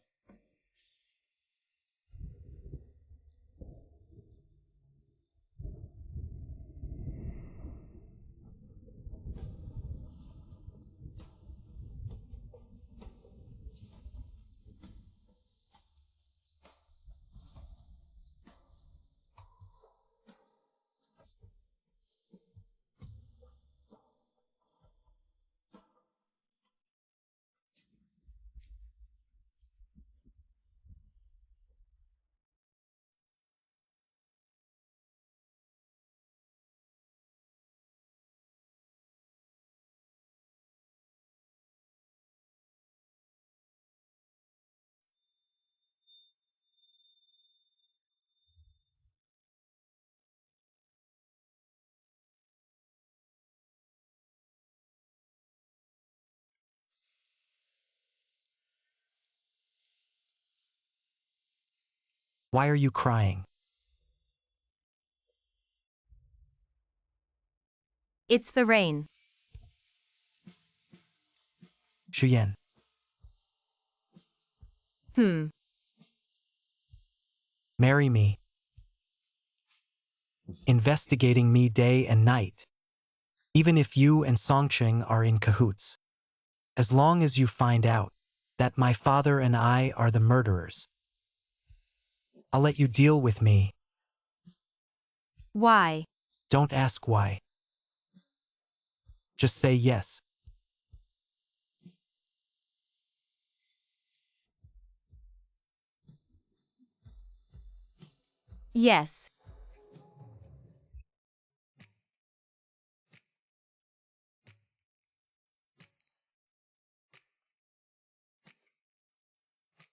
Why are you crying? It's the rain. Shuyan. Marry me. Investigating me day and night. Even if you and Songcheng are in cahoots. As long as you find out that my father and I are the murderers, I'll let you deal with me. Why? Don't ask why. Just say yes. Yes.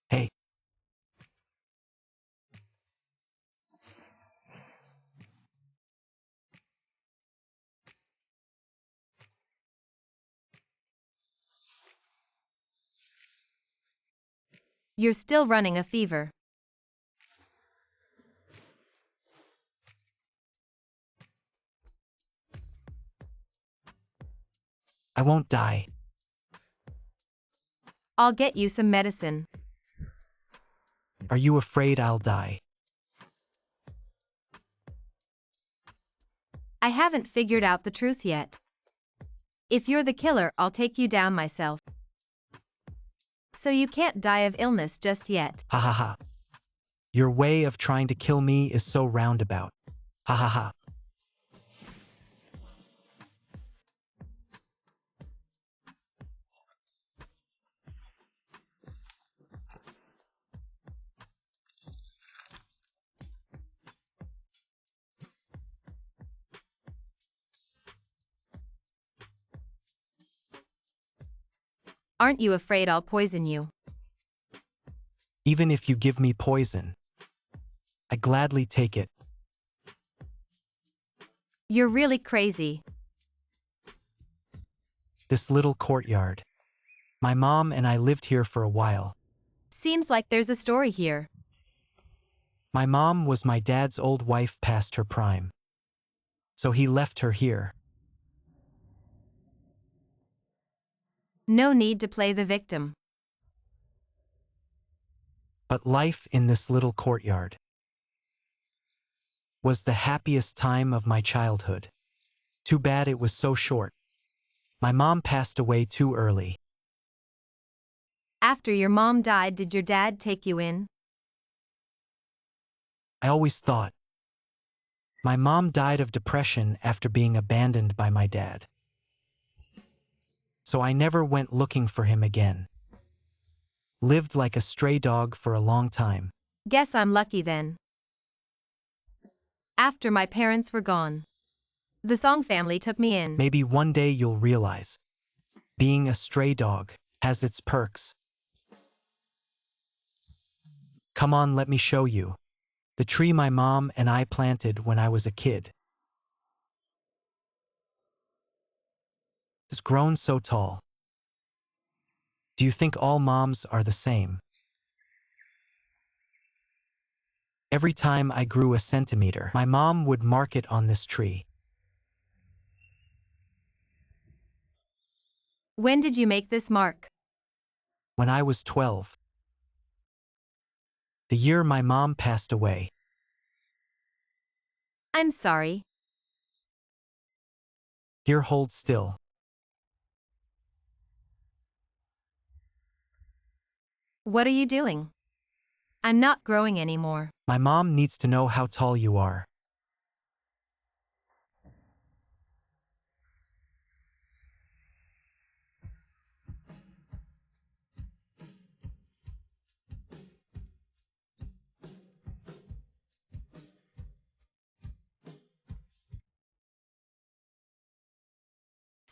Hey. You're still running a fever. I won't die. I'll get you some medicine. Are you afraid I'll die? I haven't figured out the truth yet. If you're the killer, I'll take you down myself. So you can't die of illness just yet. Ha ha ha. Your way of trying to kill me is so roundabout. Ha ha ha. Aren't you afraid I'll poison you? Even if you give me poison, I gladly take it. You're really crazy. This little courtyard. My mom and I lived here for a while. Seems like there's a story here. My mom was my dad's old wife past her prime. So he left her here. No need to play the victim. But life in this little courtyard was the happiest time of my childhood. Too bad it was so short. My mom passed away too early. After your mom died, did your dad take you in? I always thought my mom died of depression after being abandoned by my dad. So I never went looking for him again. Lived like a stray dog for a long time. Guess I'm lucky then. After my parents were gone, the Song family took me in. Maybe one day you'll realize being a stray dog has its perks. Come on, let me show you. The tree my mom and I planted when I was a kid has grown so tall. Do you think all moms are the same? Every time I grew a centimeter, my mom would mark it on this tree. When did you make this mark? When I was 12. The year my mom passed away. I'm sorry. Here, hold still. What are you doing? I'm not growing anymore. My mom needs to know how tall you are.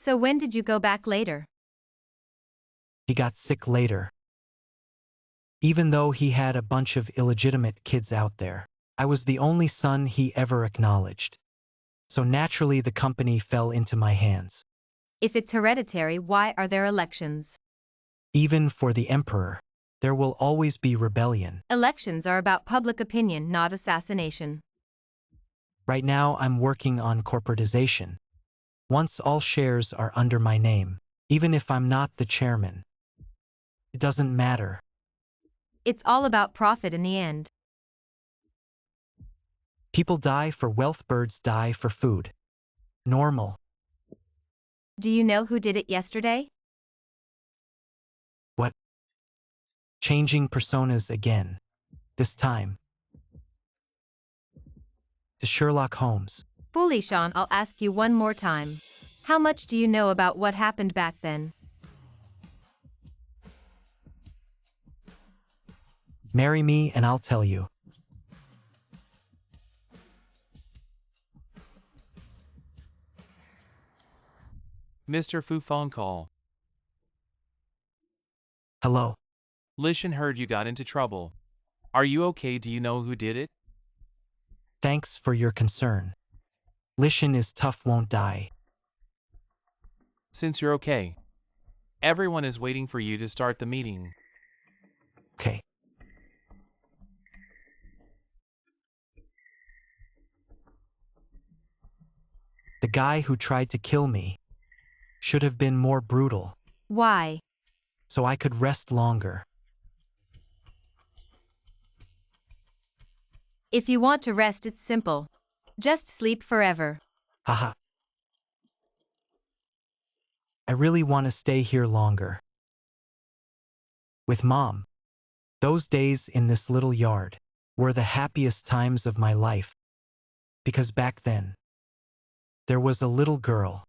So when did you go back later? He got sick later. Even though he had a bunch of illegitimate kids out there, I was the only son he ever acknowledged. So naturally the company fell into my hands. If it's hereditary, why are there elections? Even for the emperor, there will always be rebellion. Elections are about public opinion, not assassination. Right now I'm working on corporatization. Once all shares are under my name, even if I'm not the chairman, it doesn't matter. It's all about profit in the end. People die for wealth, birds die for food. Normal. Do you know who did it yesterday? What? Changing personas again. This time to Sherlock Holmes. Fully, Sean, I'll ask you one more time. How much do you know about what happened back then? Marry me and I'll tell you. Mr. Fu phone call. Hello. Lishan heard you got into trouble. Are you okay? Do you know who did it? Thanks for your concern. Lishan is tough, won't die. Since you're okay. Everyone is waiting for you to start the meeting. Okay. The guy who tried to kill me should have been more brutal, Why? so I could rest longer. If you want to rest, it's simple. Just sleep forever. Haha. I really want to stay here longer. With Mom. Those days in this little yard were the happiest times of my life. Because back then, there was a little girl.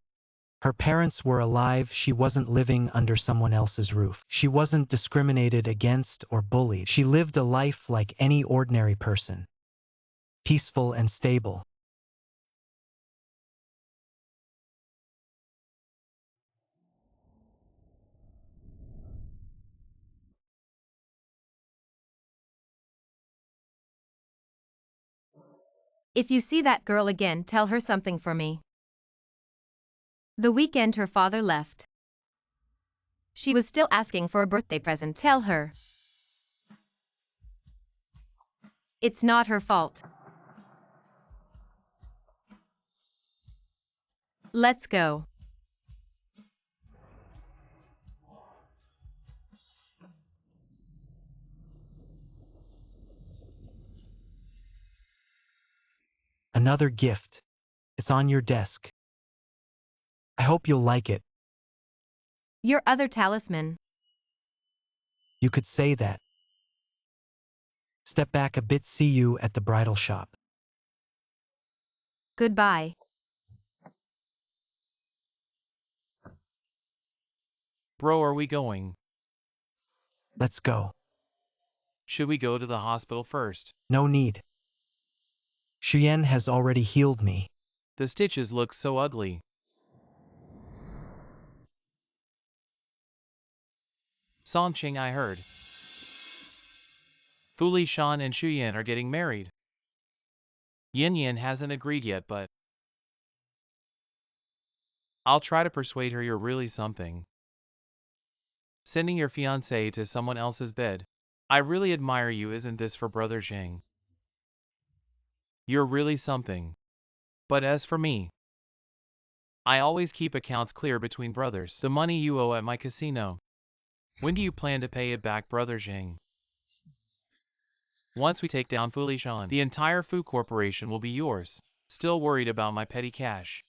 Her parents were alive, she wasn't living under someone else's roof. She wasn't discriminated against or bullied. She lived a life like any ordinary person. Peaceful and stable. If you see that girl again, tell her something for me. The weekend her father left. She was still asking for a birthday present. Tell her. It's not her fault. Let's go. Another gift. It's on your desk. I hope you'll like it. Your other talisman. You could say that. Step back a bit, see you at the bridal shop. Goodbye. Bro, are we going? Let's go. Should we go to the hospital first? No need. Xuyen has already healed me. The stitches look so ugly. Songqing, I heard. Fuli Shan and Shuyan are getting married. Yin Yin hasn't agreed yet, but I'll try to persuade her you're really something. Sending your fiancé to someone else's bed. I really admire you, isn't this for Brother Zhang? You're really something. But as for me, I always keep accounts clear between brothers. The money you owe at my casino. When do you plan to pay it back, Brother Zhang? Once we take down Fulishan, the entire Fu Corporation will be yours. Still worried about my petty cash?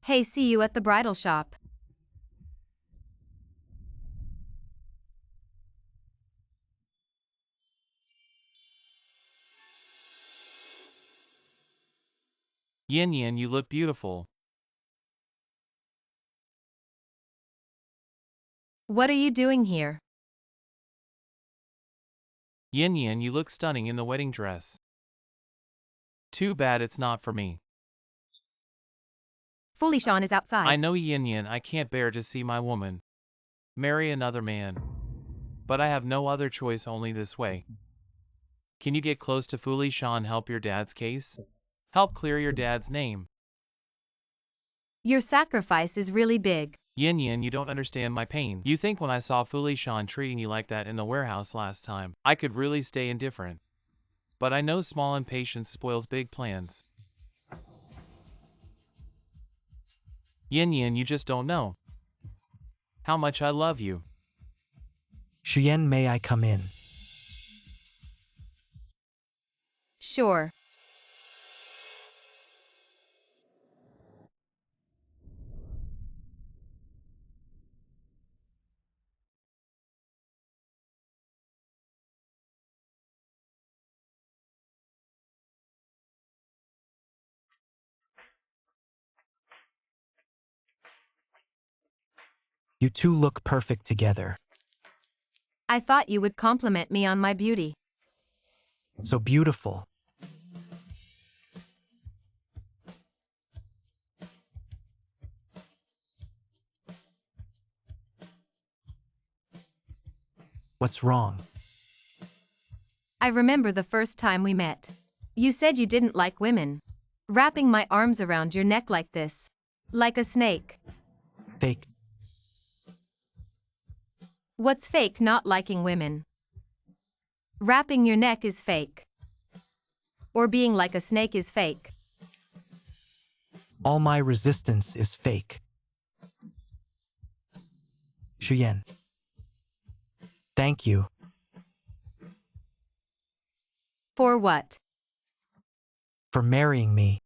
Hey, see you at the bridal shop. Yin Yin, you look beautiful. What are you doing here? Yin Yin, you look stunning in the wedding dress. Too bad it's not for me. Fulishan is outside. I know, Yin Yin, I can't bear to see my woman marry another man. But I have no other choice, only this way. Can you get close to Fulishan, help your dad's case? Help clear your dad's name. Your sacrifice is really big. Yin Yin, you don't understand my pain. You think when I saw Fulishan treating you like that in the warehouse last time, I could really stay indifferent. But I know small impatience spoils big plans. Yin Yin, you just don't know how much I love you. Shuyen, may I come in? Sure. You two look perfect together. I thought you would compliment me on my beauty. So beautiful. What's wrong? I remember the first time we met. You said you didn't like women. Wrapping my arms around your neck like this. Like a snake. Fake. What's fake? Not liking women. Wrapping your neck is fake. Or being like a snake is fake. All my resistance is fake. Shuyen. Thank you. For what? For marrying me.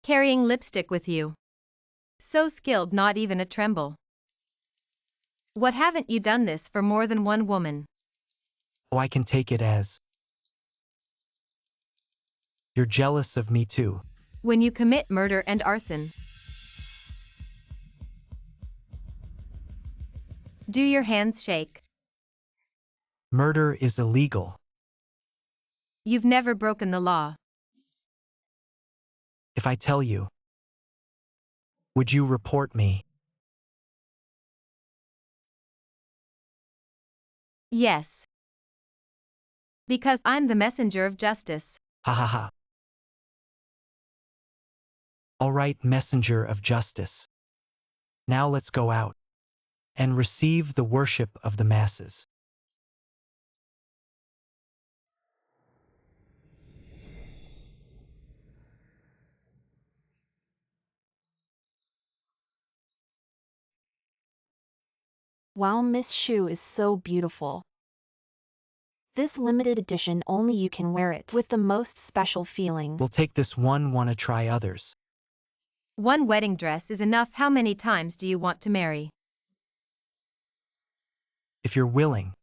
Carrying lipstick with you. So skilled, not even a tremble. What, haven't you done this for more than one woman? Oh, I can take it as you're jealous of me too. When you commit murder and arson. Do your hands shake? Murder is illegal. You've never broken the law. If I tell you, would you report me? Yes. Because I'm the messenger of justice. Ha ha ha. All right, messenger of justice. Now let's go out and receive the worship of the masses. Wow, Miss Shu is so beautiful. This limited edition only you can wear it with the most special feeling. We'll take this one, wanna try others. One wedding dress is enough. How many times do you want to marry? If you're willing.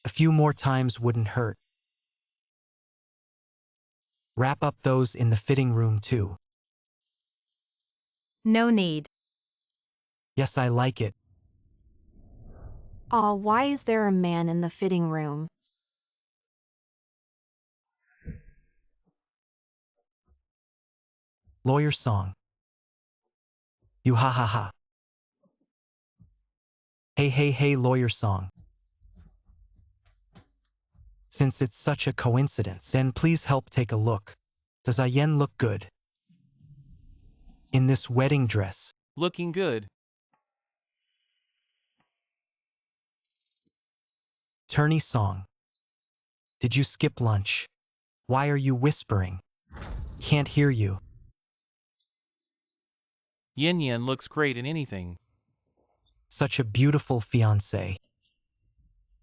A few more times wouldn't hurt. Wrap up those in the fitting room too. No need. Yes, I like it. Aw, why is there a man in the fitting room? Lawyer song. You ha ha ha. Hey hey hey, lawyer song. Since it's such a coincidence, then please help take a look. Does Ayen look good? In this wedding dress. Looking good. Attorney song. Did you skip lunch? Why are you whispering? Can't hear you. Yin Yin looks great in anything. Such a beautiful fiancée.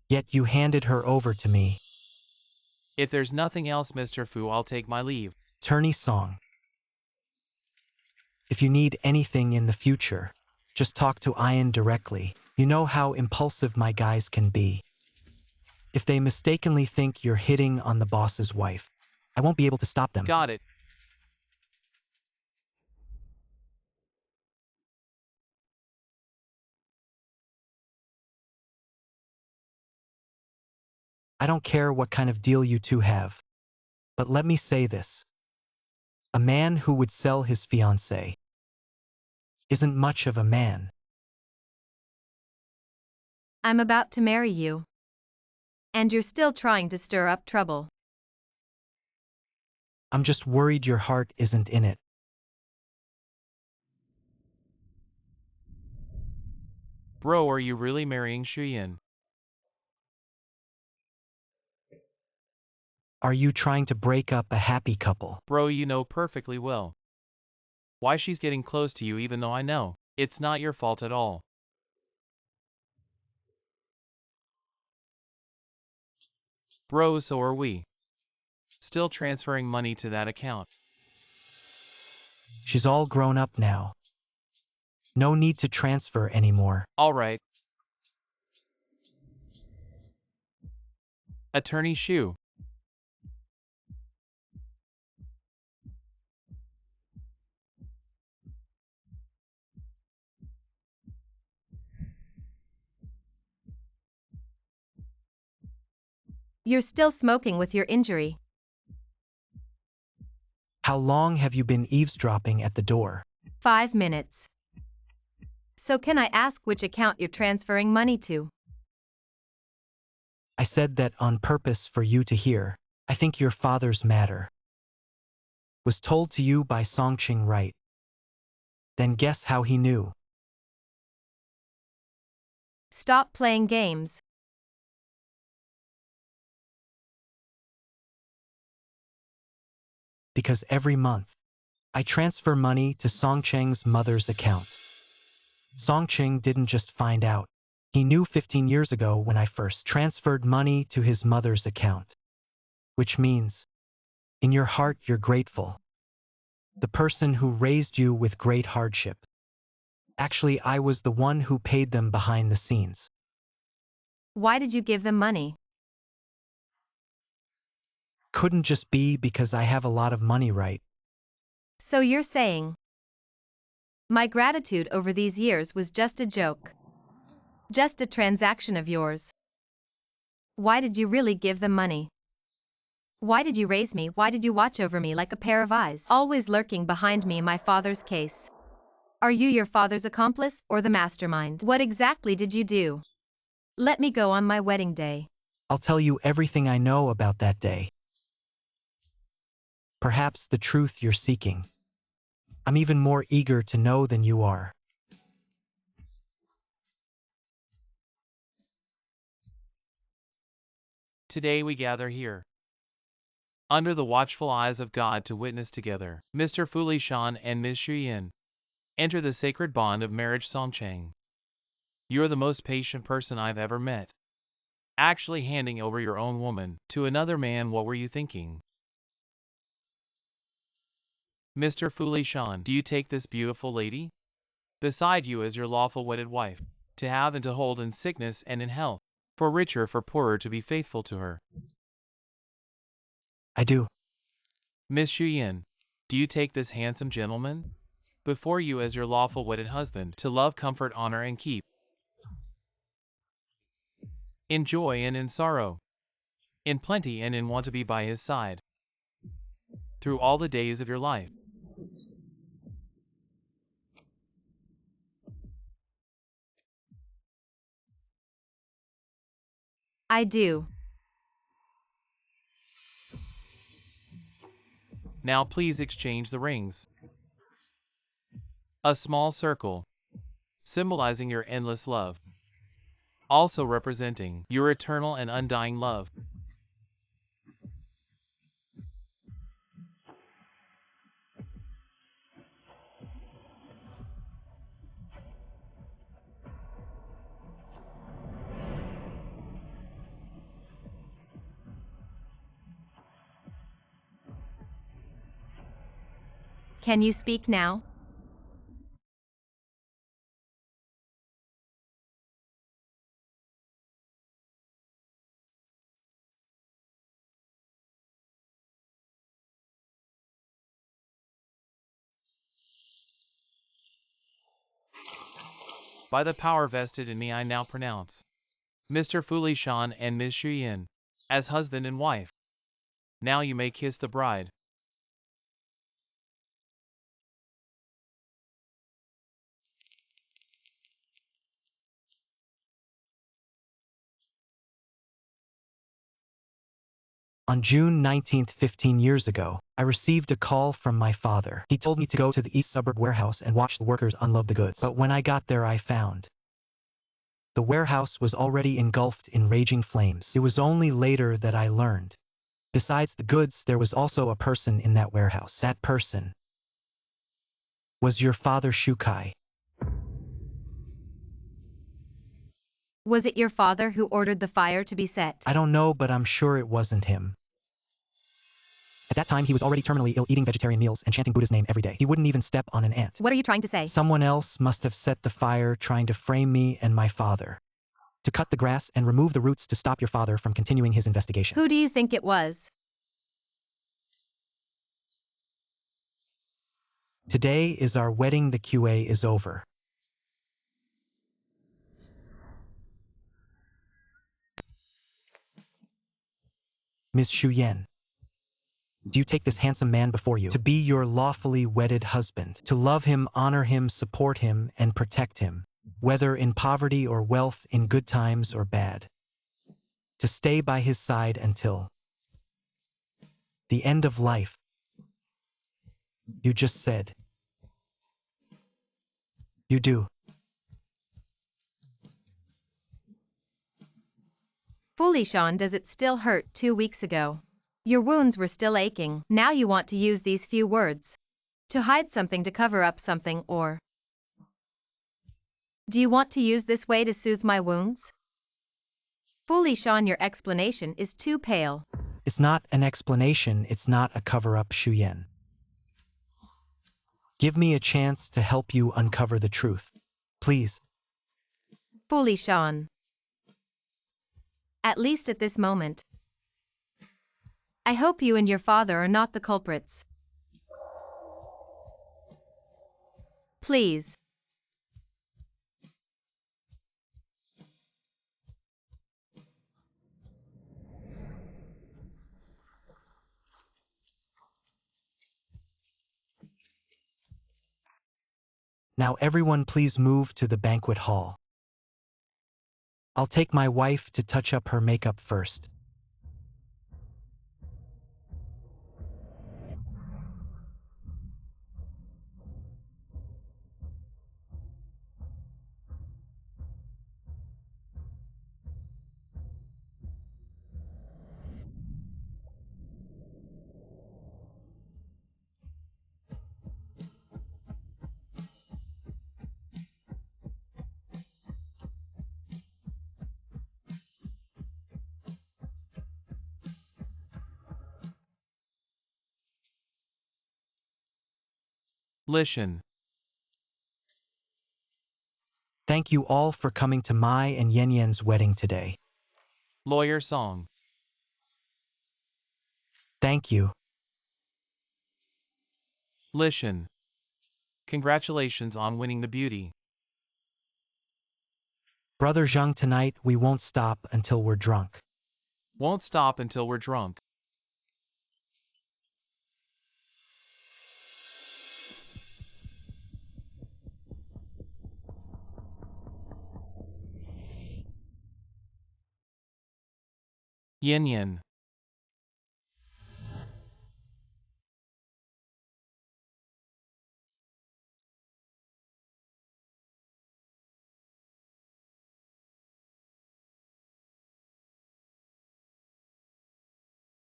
Yet you handed her over to me. If there's nothing else, Mr. Fu, I'll take my leave. Attorney song. If you need anything in the future, just talk to Ian directly. You know how impulsive my guys can be. If they mistakenly think you're hitting on the boss's wife, I won't be able to stop them. Got it. I don't care what kind of deal you two have. But let me say this. A man who would sell his fiancée isn't much of a man. I'm about to marry you. And you're still trying to stir up trouble. I'm just worried your heart isn't in it. Bro, are you really marrying Shuyin? Are you trying to break up a happy couple? Bro, you know perfectly well why she's getting close to you, even though I know it's not your fault at all. Bro, so are we. Still transferring money to that account. She's all grown up now. No need to transfer anymore. All right. Attorney Shu. You're still smoking with your injury. How long have you been eavesdropping at the door? 5 minutes. So can I ask which account you're transferring money to? I said that on purpose for you to hear. I think your father's matter was told to you by Songqing, right? Then guess how he knew? Stop playing games. Because every month, I transfer money to Songqing's mother's account. Songqing didn't just find out. He knew 15 years ago when I first transferred money to his mother's account. Which means, in your heart you're grateful. The person who raised you with great hardship. Actually, I was the one who paid them behind the scenes. Why did you give them money? Couldn't just be because I have a lot of money, right? So you're saying my gratitude over these years was just a joke. Just a transaction of yours. Why did you really give them money? Why did you raise me? Why did you watch over me like a pair of eyes, always lurking behind me in my father's case? Are you your father's accomplice or the mastermind? What exactly did you do? Let me go on my wedding day. I'll tell you everything I know about that day. Perhaps the truth you're seeking. I'm even more eager to know than you are. Today we gather here, under the watchful eyes of God to witness together. Mr. Fu Shan and Ms. Xuyin enter the sacred bond of marriage Songcheng. You're the most patient person I've ever met. Actually handing over your own woman to another man, what were you thinking? Mr. Fu Shan, do you take this beautiful lady beside you as your lawful wedded wife, to have and to hold in sickness and in health, for richer for poorer, to be faithful to her? I do. Miss Xuyin, do you take this handsome gentleman before you as your lawful wedded husband, to love, comfort, honor, and keep, in joy and in sorrow, in plenty and in want, to be by his side through all the days of your life? I do. Now please exchange the rings. A small circle, symbolizing your endless love, also representing your eternal and undying love. Can you speak now? By the power vested in me, I now pronounce Mr. Fu Shan and Ms. Xuyin as husband and wife. Now you may kiss the bride. On June 19th, 15 years ago, I received a call from my father. He told me to go to the East Suburb warehouse and watch the workers unload the goods. But when I got there, I found the warehouse was already engulfed in raging flames. It was only later that I learned. Besides the goods, there was also a person in that warehouse. That person was your father, Shukai. Was it your father who ordered the fire to be set? I don't know, but I'm sure it wasn't him. At that time, he was already terminally ill, eating vegetarian meals and chanting Buddha's name every day. He wouldn't even step on an ant. What are you trying to say? Someone else must have set the fire, trying to frame me and my father, to cut the grass and remove the roots to stop your father from continuing his investigation. Who do you think it was? Today is our wedding. The QA is over. Ms. Xuyen, do you take this handsome man before you to be your lawfully wedded husband, to love him, honor him, support him, and protect him, whether in poverty or wealth, in good times or bad, to stay by his side until the end of life? You just said you do. Fu Shan, does it still hurt 2 weeks ago? Your wounds were still aching. Now you want to use these few words to hide something, to cover up something, or do you want to use this way to soothe my wounds? Fu Shan, your explanation is too pale. It's not an explanation, it's not a cover-up, Xuyen. Give me a chance to help you uncover the truth. Please. Fu Shan. At least at this moment. I hope you and your father are not the culprits. Please. Now everyone please move to the banquet hall. I'll take my wife to touch up her makeup first. Listen. Thank you all for coming to my and Yen Yen's wedding today. Lawyer song. Thank you. Listen. Congratulations on winning the beauty. Brother Zhang, tonight we won't stop until we're drunk. Won't stop until we're drunk. Yin Yin.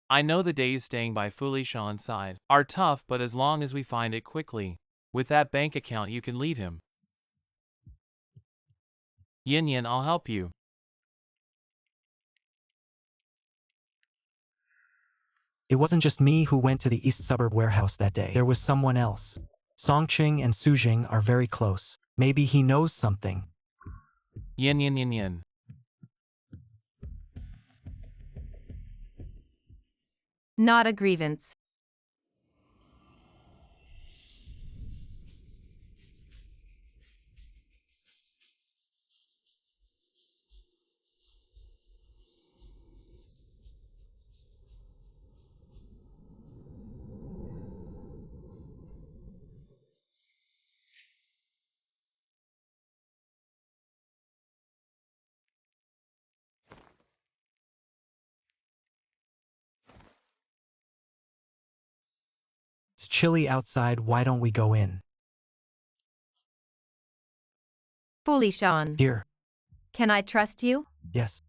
I know the days staying by Foolish Sean's side are tough, but as long as we find it quickly, with that bank account you can leave him. Yin Yin, I'll help you. It wasn't just me who went to the East Suburb warehouse that day. There was someone else. Songqing and Sujing are very close. Maybe he knows something. Yin Yin Yin Yin. Not a grievance. It's chilly outside, why don't we go in? Foolish Sean. Here. Can I trust you? Yes.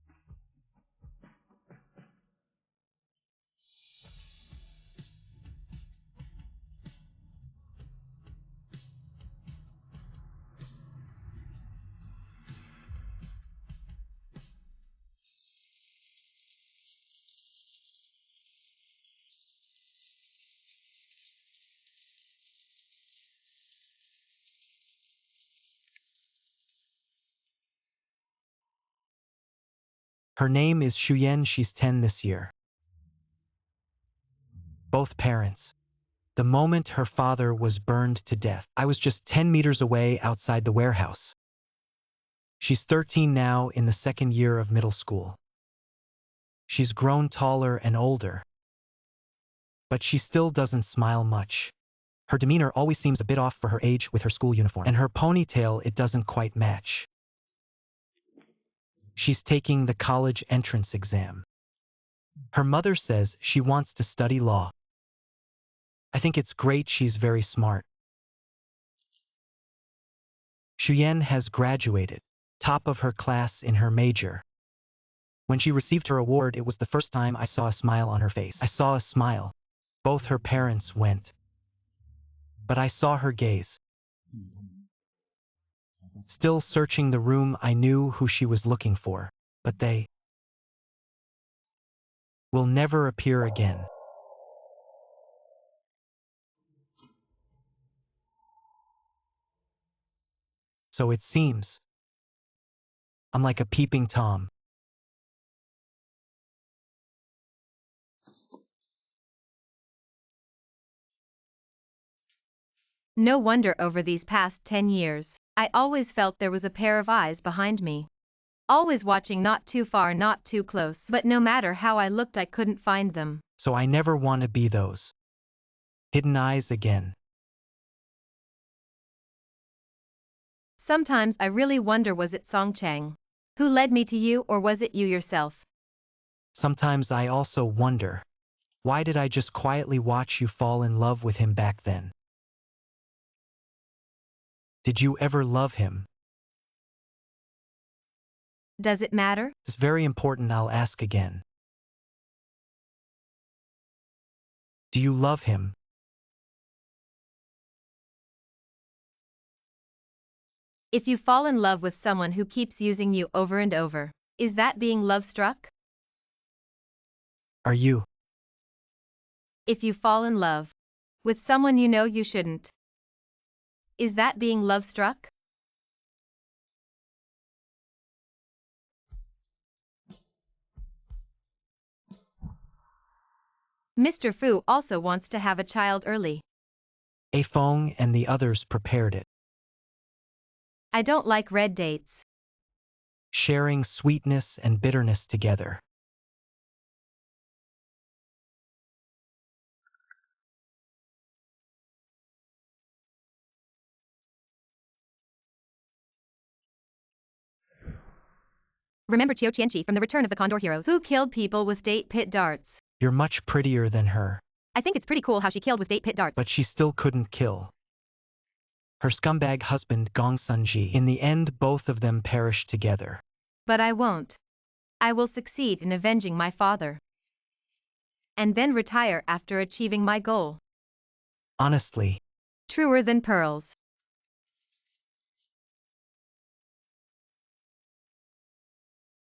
Her name is Shuyen, she's 10 this year. Both parents. The moment her father was burned to death, I was just 10 meters away outside the warehouse. She's 13 now, in the second year of middle school. She's grown taller and older, but she still doesn't smile much. Her demeanor always seems a bit off for her age with her school uniform, and her ponytail, it doesn't quite match. She's taking the college entrance exam. Her mother says she wants to study law. I think it's great, she's very smart. Shuyen has graduated, top of her class in her major. When she received her award, it was the first time I saw a smile on her face. I saw a smile. Both her parents went. But I saw her gaze. Still searching the room, I knew who she was looking for, but they will never appear again. So it seems I'm like a peeping Tom. No wonder over these past 10 years, I always felt there was a pair of eyes behind me. Always watching, not too far, not too close, but no matter how I looked I couldn't find them. So I never want to be those hidden eyes again. Sometimes I really wonder, was it Songchang? Who led me to you, or was it you yourself? Sometimes I also wonder, why did I just quietly watch you fall in love with him back then? Did you ever love him? Does it matter? It's very important. I'll ask again. Do you love him? If you fall in love with someone who keeps using you over and over, is that being love-struck? Are you? If you fall in love with someone you know you shouldn't, is that being love-struck? Mr. Fu also wants to have a child early. A Fong and the others prepared it, I don't like red dates. sharing sweetness and bitterness together. Remember Chiu Qianqi from the Return of the Condor Heroes, who killed people with date pit darts. You're much prettier than her, I think it's pretty cool how she killed with date pit darts. but she still couldn't kill her scumbag husband Gong Sunji. In the end, both of them perished together. But I won't. I will succeed in avenging my father. And then retire after achieving my goal. Honestly, Truer than pearls.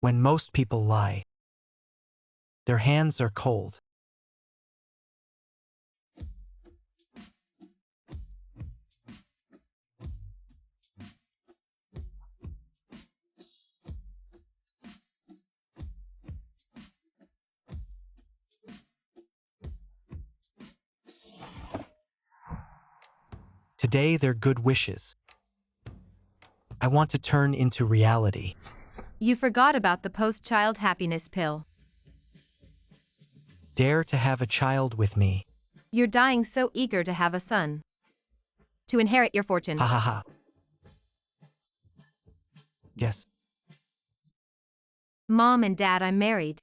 when most people lie, their hands are cold. Today they're good wishes. I want to turn into reality. You forgot about the post-child happiness pill. Dare to have a child with me. You're dying so eager to have a son. To inherit your fortune. Ha ha ha. Yes. Mom and Dad, I'm married.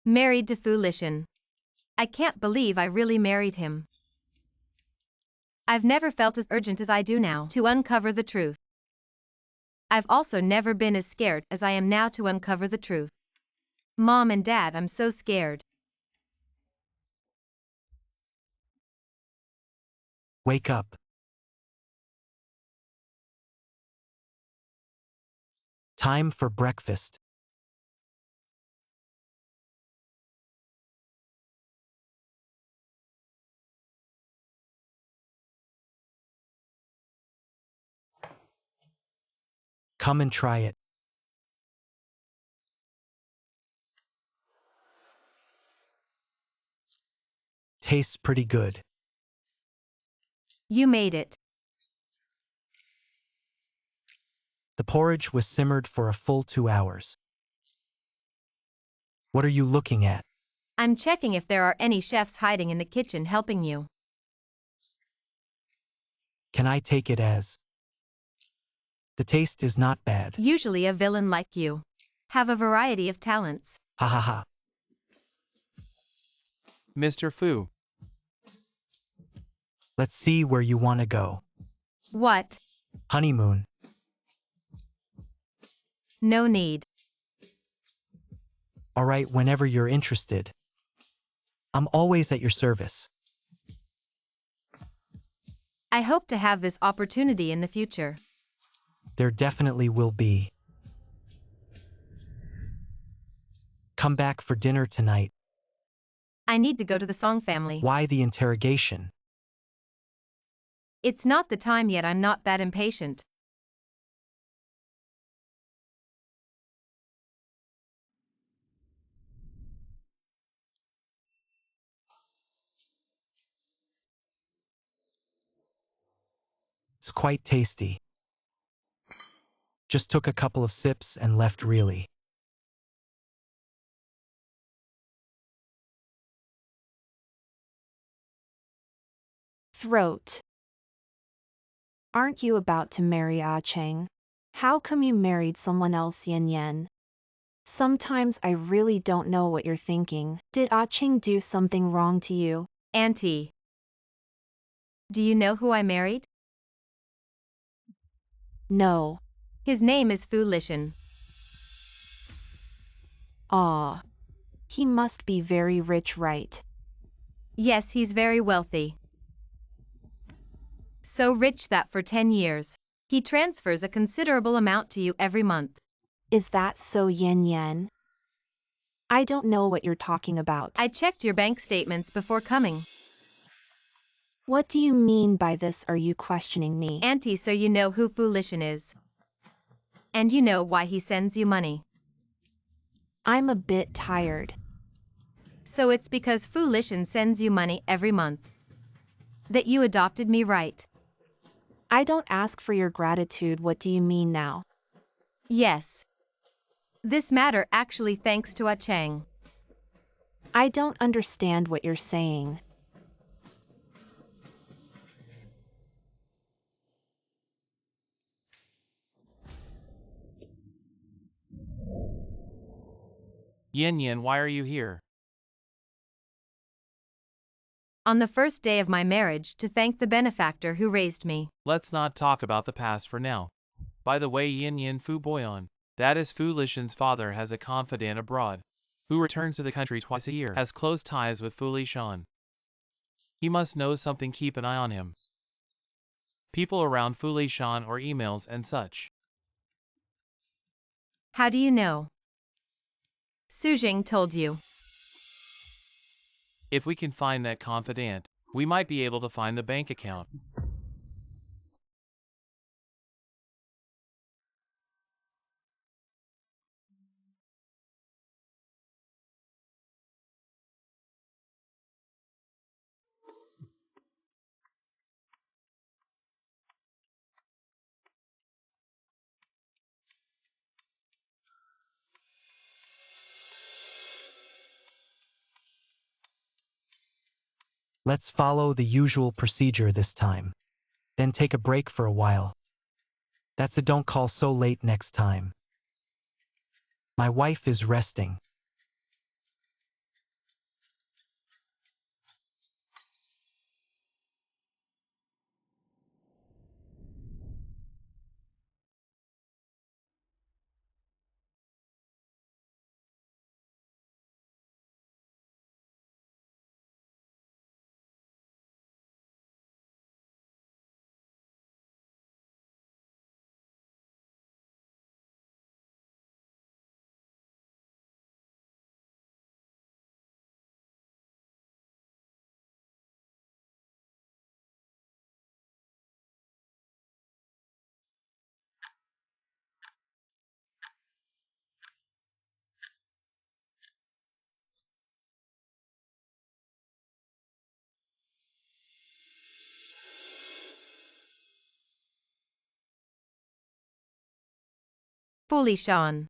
Married to Fu Lishan. I can't believe I really married him. I've never felt as urgent as I do now to uncover the truth. I've also never been as scared as I am now to uncover the truth. Mom and Dad, I'm so scared. Wake up. Time for breakfast. Come and try it. Tastes pretty good. You made it. The porridge was simmered for a full 2 hours. What are you looking at? I'm checking if there are any chefs hiding in the kitchen helping you. Can I take it as? The taste is not bad. Usually a villain like you have a variety of talents. Ha ha ha. Mr. Fu, Let's see where you want to go. What? Honeymoon. No need. All right, whenever you're interested. I'm always at your service. I hope to have this opportunity in the future. There definitely will be. Come back for dinner tonight. I need to go to the Song family. Why the interrogation? It's not the time yet, I'm not that impatient. It's quite tasty. Just took a couple of sips and left really. Throat. Aren't you about to marry Ah Cheng? How come you married someone else, Yin Yen? Sometimes I really don't know what you're thinking. Did Ah Ching do something wrong to you? Auntie. Do you know who I married? No. His name is Fu Lishan. Ah. He must be very rich, right? Yes, he's very wealthy. So rich that for 10 years, he transfers a considerable amount to you every month. Is that so, Yin Yen? I don't know what you're talking about. I checked your bank statements before coming. What do you mean by this? Are you questioning me? Auntie, so you know who Fu Lishan is. And you know why he sends you money. I'm a bit tired. So it's because Fu Lishan sends you money every month that you adopted me, right? I don't ask for your gratitude. What do you mean now? Yes. This matter actually thanks to Ah Chang. I don't understand what you're saying. Yin Yin, why are you here? On the first day of my marriage, to thank the benefactor who raised me. Let's not talk about the past for now. By the way, Yin Yin Fu Boyan, that is Fu Lishan's father, has a confidant abroad, who returns to the country twice a year, has close ties with Fu Lishan. He must know something, keep an eye on him. People around Fu Lishan or emails and such. How do you know? Su Jing told you. If we can find that confidant, we might be able to find the bank account. Let's follow the usual procedure this time. Then take a break for a while. That's a don't call so late next time. My wife is resting. Fu Lishan.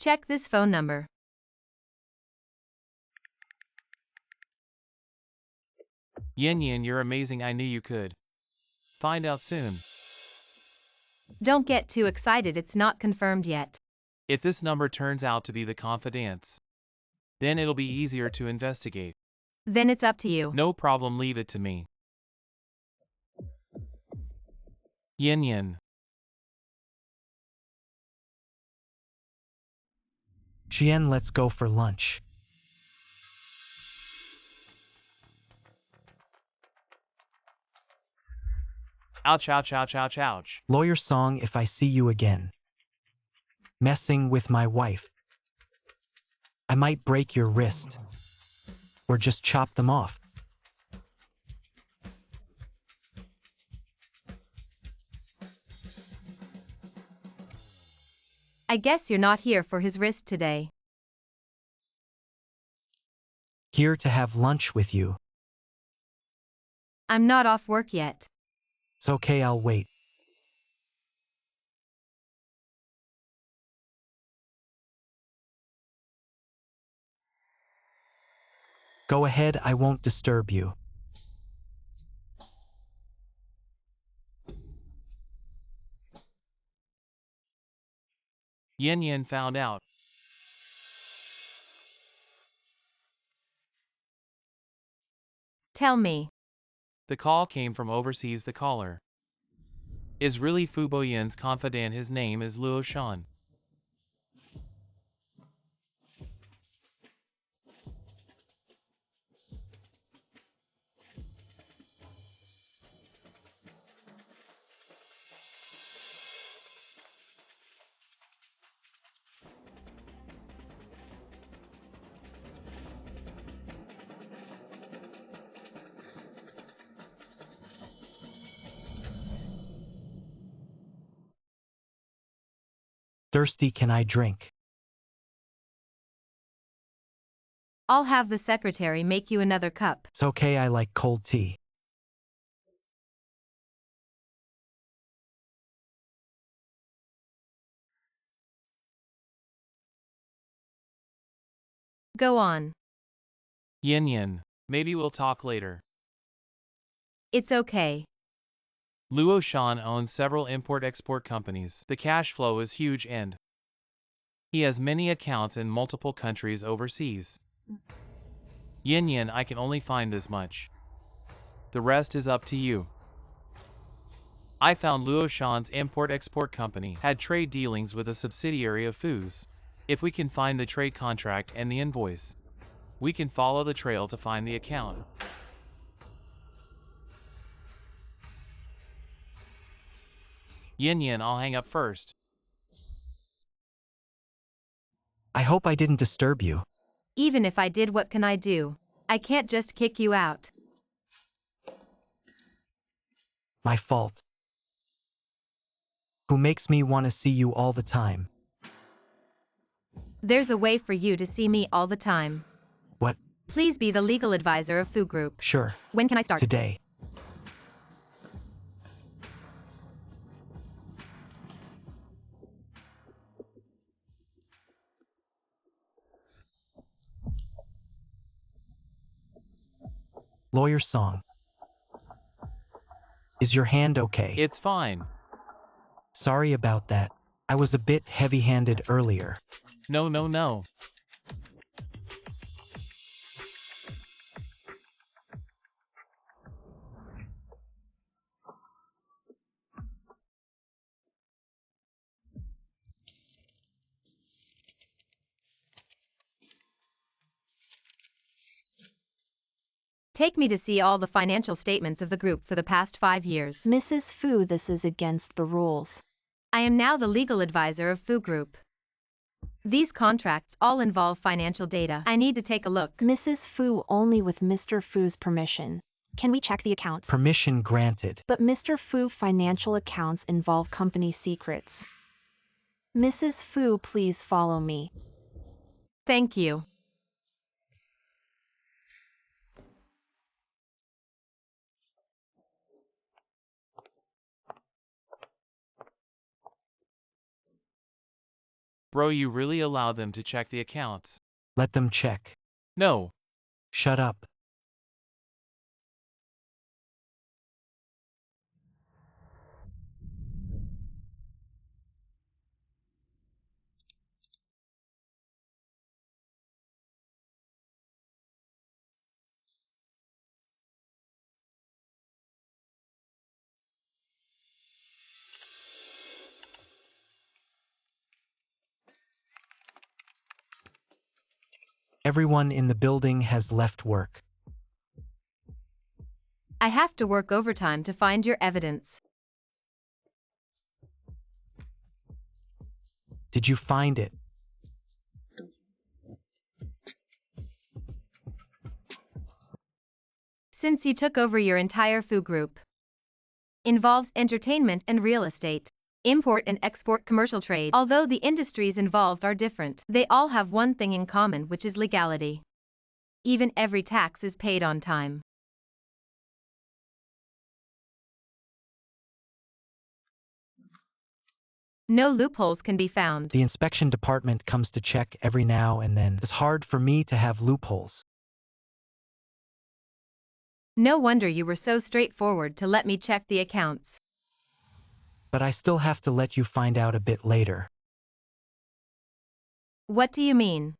Check this phone number. Yin Yin, you're amazing, I knew you could. Find out soon. Don't get too excited, it's not confirmed yet. If this number turns out to be the confidant's, then it'll be easier to investigate. Then it's up to you. No problem, leave it to me. Yin Yin. Xian, let's go for lunch. Ouch, ouch, ouch, ouch, ouch. Lawyer Song, if I see you again messing with my wife, I might break your wrist or just chop them off. I guess you're not here for his wrist today. Here to have lunch with you. I'm not off work yet. It's okay, I'll wait. Go ahead, I won't disturb you. Yin Yin found out. Tell me. The call came from overseas. The caller is really Fubo Yin's confidant. His name is Luo Shan. Thirsty, can I drink? I'll have the secretary make you another cup. It's okay, I like cold tea. Go on. Yin Yin, maybe we'll talk later. It's okay. Luo Shan owns several import-export companies. The cash flow is huge and he has many accounts in multiple countries overseas. Yin Yin, I can only find this much. The rest is up to you. I found Luo Shan's import-export company had trade dealings with a subsidiary of Fuz. If we can find the trade contract and the invoice, we can follow the trail to find the account. Yin Yin, I'll hang up first. I hope I didn't disturb you. Even if I did, what can I do? I can't just kick you out. My fault. Who makes me want to see you all the time? There's a way for you to see me all the time. What? Please be the legal advisor of Fu Group. Sure. When can I start? Today. Lawyer Song. Is your hand okay? It's fine. Sorry about that. I was a bit heavy-handed earlier. No, no, no. Take me to see all the financial statements of the group for the past 5 years. Mrs. Fu, this is against the rules. I am now the legal advisor of Fu Group. These contracts all involve financial data. I need to take a look. Mrs. Fu, only with Mr. Fu's permission. Can we check the accounts? Permission granted. But Mr. Fu, financial accounts involve company secrets. Mrs. Fu, please follow me. Thank you. Bro, you really allow them to check the accounts? Let them check. No. Shut up. Everyone in the building has left work. I have to work overtime to find your evidence. Did you find it? Since you took over your entire food group. Involves entertainment and real estate. Import and export commercial trade. Although the industries involved are different, they all have one thing in common, which is legality. Even every tax is paid on time. No loopholes can be found. The inspection department comes to check every now and then. It's hard for me to have loopholes. No wonder you were so straightforward to let me check the accounts. But I still have to let you find out a bit later. What do you mean?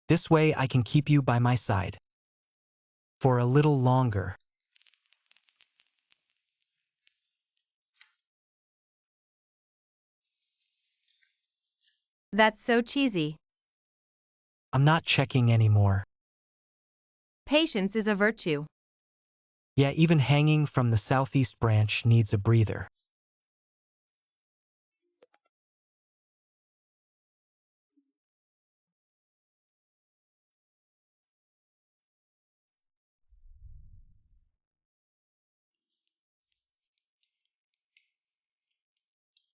This way I can keep you by my side. For a little longer. That's so cheesy. I'm not checking anymore. Patience is a virtue. Yeah, even hanging from the southeast branch needs a breather.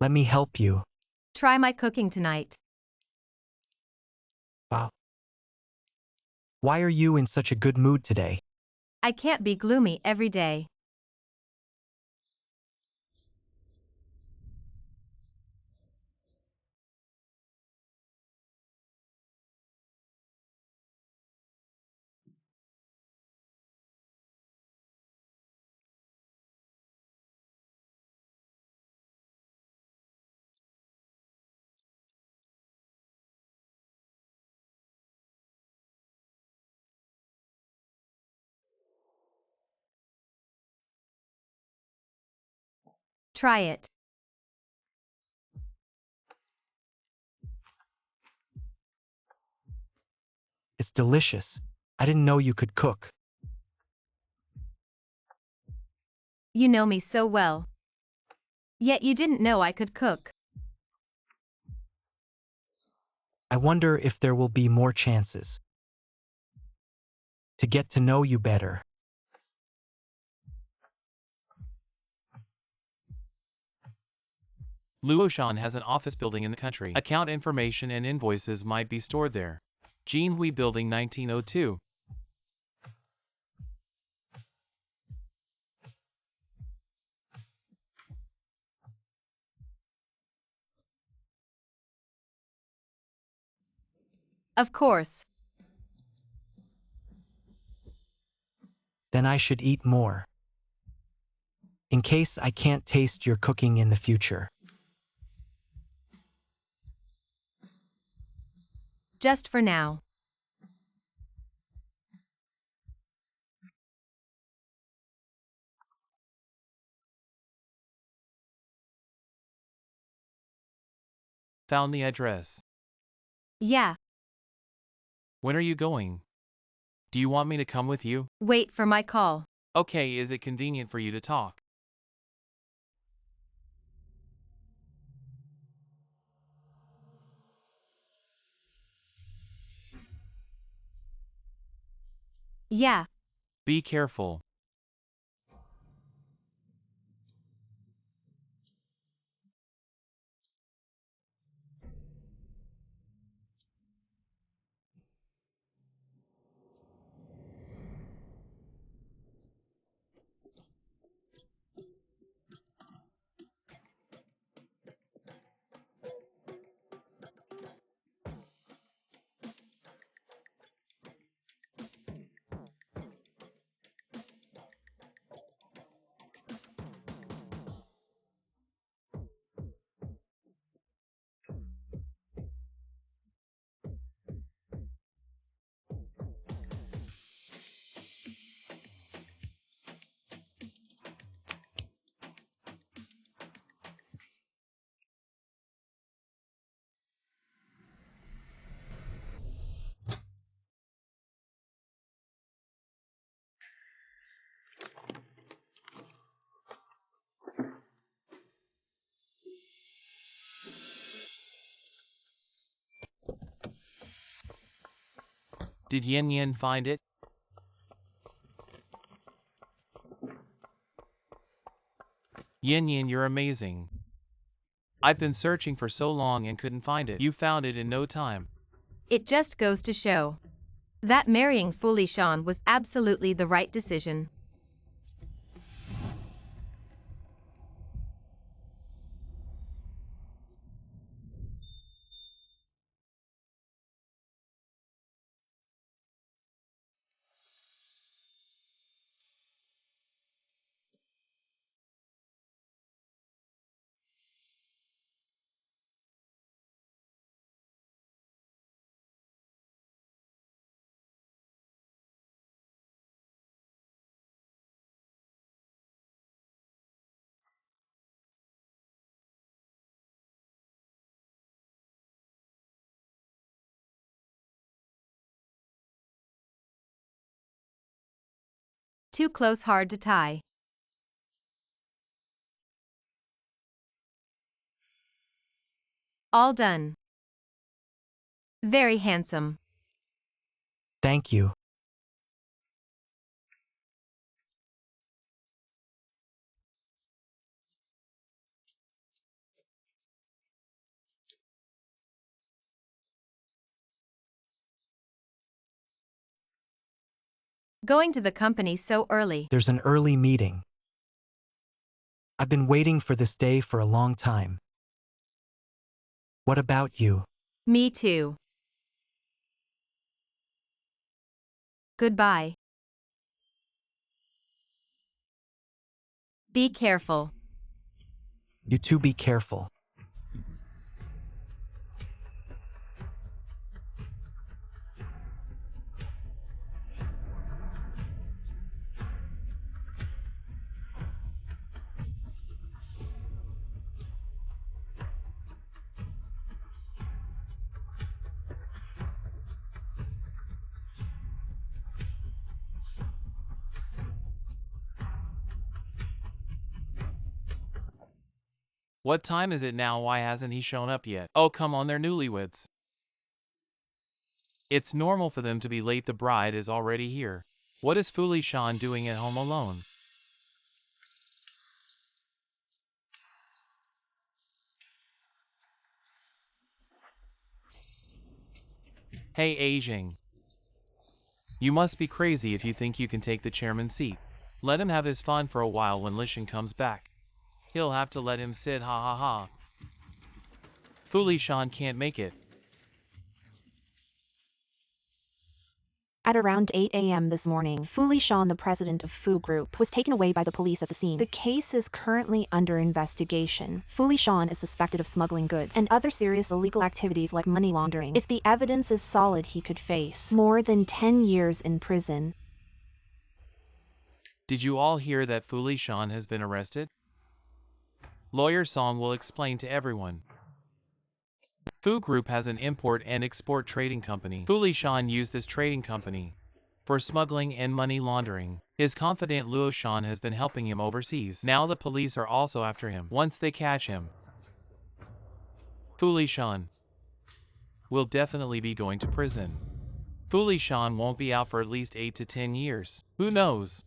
Let me help you. Try my cooking tonight. Wow. Why are you in such a good mood today? I can't be gloomy every day. Try it. It's delicious. I didn't know you could cook. You know me so well. Yet you didn't know I could cook. I wonder if there will be more chances to get to know you better. Luoshan has an office building in the country. Account information and invoices might be stored there. Jinhui Building 1902. Of course. Then I should eat more. In case I can't taste your cooking in the future. Just for now. Found the address. Yeah. When are you going? Do you want me to come with you? Wait for my call. Okay, is it convenient for you to talk? Yeah. Be careful. Did Yin Yin find it? Yin Yin, you're amazing. I've been searching for so long and couldn't find it. You found it in no time. It just goes to show that marrying Foolie Sean was absolutely the right decision. Too close, hard to tie. All done. Very handsome. Thank you. Going to the company so early. There's an early meeting. I've been waiting for this day for a long time. What about you? Me too. Goodbye. Be careful. You too, be careful. What time is it now? Why hasn't he shown up yet? Oh, come on, they're newlyweds. It's normal for them to be late. The bride is already here. What is Foolie Sean doing at home alone? Hey, Ajing. You must be crazy if you think you can take the chairman's seat. Let him have his fun for a while. When Lishan comes back, he'll have to let him sit. Ha ha ha. Foolie Sean can't make it. At around 8 a.m. this morning, Foolie Sean, the president of Foo Group, was taken away by the police at the scene. The case is currently under investigation. Foolie Sean is suspected of smuggling goods and other serious illegal activities like money laundering. If the evidence is solid, he could face more than 10 years in prison. Did you all hear that Foolie Sean has been arrested? Lawyer Song will explain to everyone. Foo Group has an import and export trading company. Foolie Sean used this trading company for smuggling and money laundering. His confidant Luo Sean has been helping him overseas. Now the police are also after him. Once they catch him, Foolie Sean will definitely be going to prison. Foolie Sean won't be out for at least 8 to 10 years. Who knows?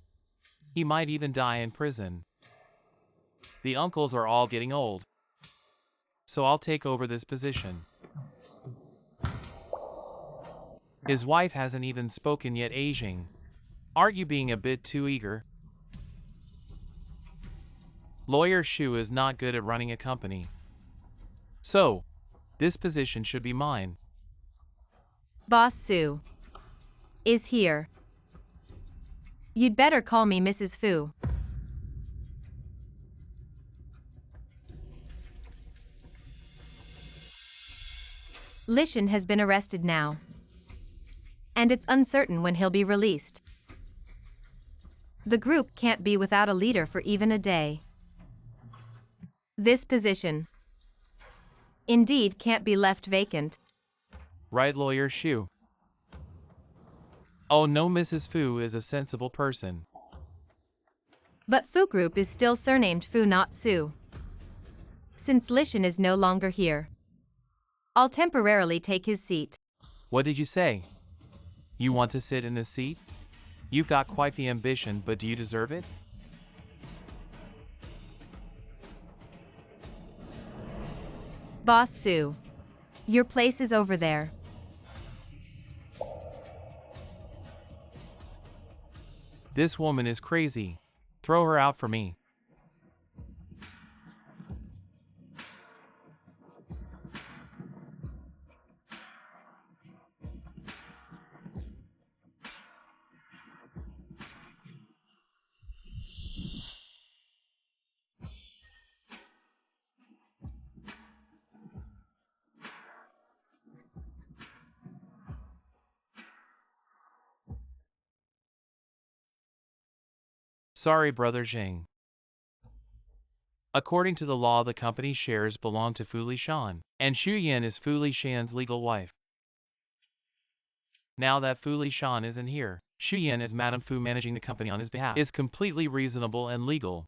He might even die in prison. The uncles are all getting old, so I'll take over this position. His wife hasn't even spoken yet. Ajing, aren't you being a bit too eager? Lawyer Shu is not good at running a company, so this position should be mine. Boss Sue is here. You'd better call me Mrs. Fu. Lishan has been arrested now, and it's uncertain when he'll be released. The group can't be without a leader for even a day. This position indeed can't be left vacant. Right, Lawyer Shu? Oh no, Mrs. Fu is a sensible person. But Fu Group is still surnamed Fu, not Sue. Since Lishan is no longer here, I'll temporarily take his seat. What did you say? You want to sit in this seat? You've got quite the ambition, but do you deserve it? Boss Sue. Your place is over there. This woman is crazy. Throw her out for me. Sorry, Brother Zhang. According to the law, the company shares belong to Fu Lishan, and Xu Yan is Fu Lishan's legal wife. Now that Fu Lishan isn't here, Xu Yan as Madame Fu managing the company on his behalf is completely reasonable and legal.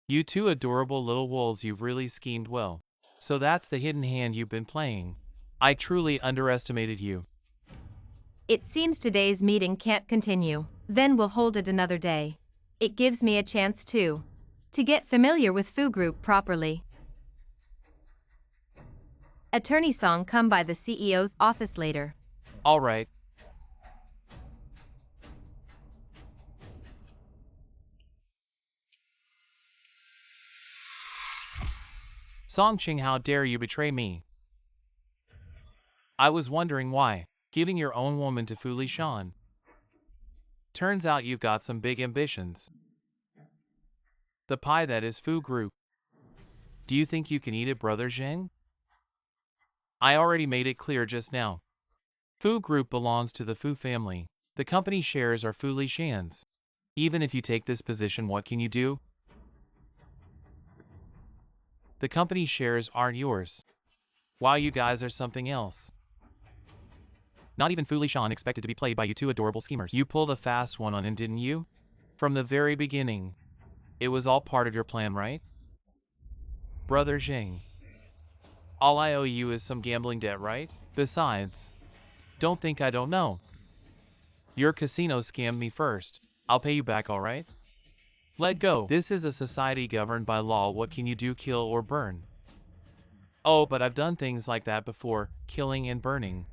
You two adorable little wolves, you've really schemed well. So that's the hidden hand you've been playing. I truly underestimated you. It seems today's meeting can't continue. Then we'll hold it another day. It gives me a chance to get familiar with Fu Group properly. Attorney Song come by the CEO's office later. All right. Song Ching, how dare you betray me? I was wondering why, giving your own woman to Fu Lishan. Turns out you've got some big ambitions. The pie that is Fu Group. Do you think you can eat it, Brother Zhang? I already made it clear just now. Fu Group belongs to the Fu family. The company shares are Fu Lishan's. Even if you take this position, what can you do? The company shares aren't yours. Wow, you guys are something else. Not even Fu Lishan expected to be played by you two adorable schemers. You pulled a fast one on him, didn't you? From the very beginning. It was all part of your plan, right? Brother Zhang. All I owe you is some gambling debt, right? Besides, don't think I don't know. Your casino scammed me first. I'll pay you back, alright? Let go. This is a society governed by law. What can you do? Kill or burn? Oh, but I've done things like that before, killing and burning.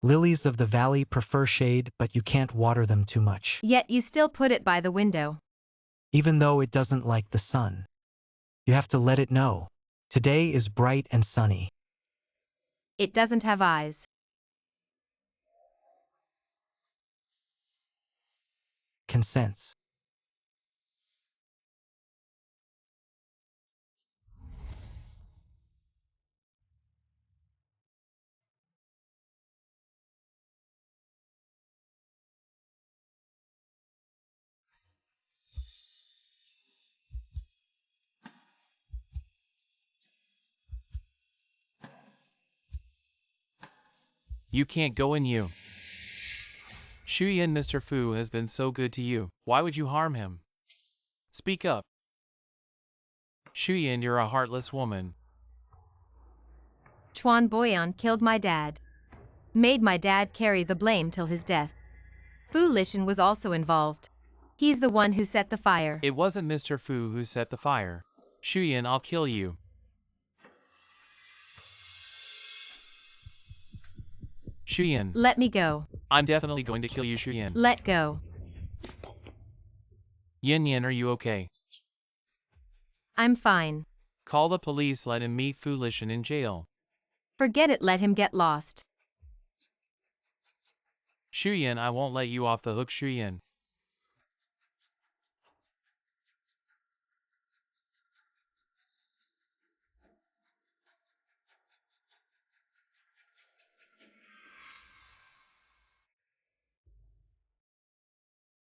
Lilies of the valley prefer shade, but you can't water them too much, Yet you still put it by the window. even though it doesn't like the sun. You have to let it know. Today is bright and sunny. It doesn't have eyes. Consents. You can't go in you. Shuyan, Mr. Fu has been so good to you. Why would you harm him? Speak up. Shuyan, you're a heartless woman. Chuan Boyan killed my dad. Made my dad carry the blame till his death. Fu Lishan was also involved. He's the one who set the fire. It wasn't Mr. Fu who set the fire. Shuyan, I'll kill you. Shuyan, Let me go. I'm definitely going to kill you, Shuyan. Let go. Yin Yin, are you okay? I'm fine. Call the police, let him meet Fu Lishan in jail. Forget it, let him get lost. Shuyan, I won't let you off the hook, Shuyan.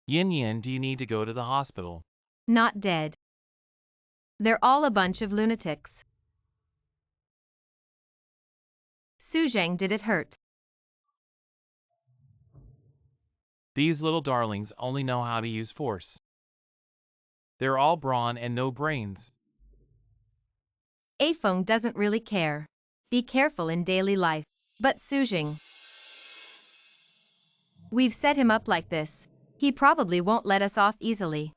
Yin Yin, do you need to go to the hospital? Not dead. They're all a bunch of lunatics. Suzhang, did it hurt? These little darlings only know how to use force. They're all brawn and no brains. Afeng doesn't really care. Be careful in daily life. But Suzhang, we've set him up like this. He probably won't let us off easily.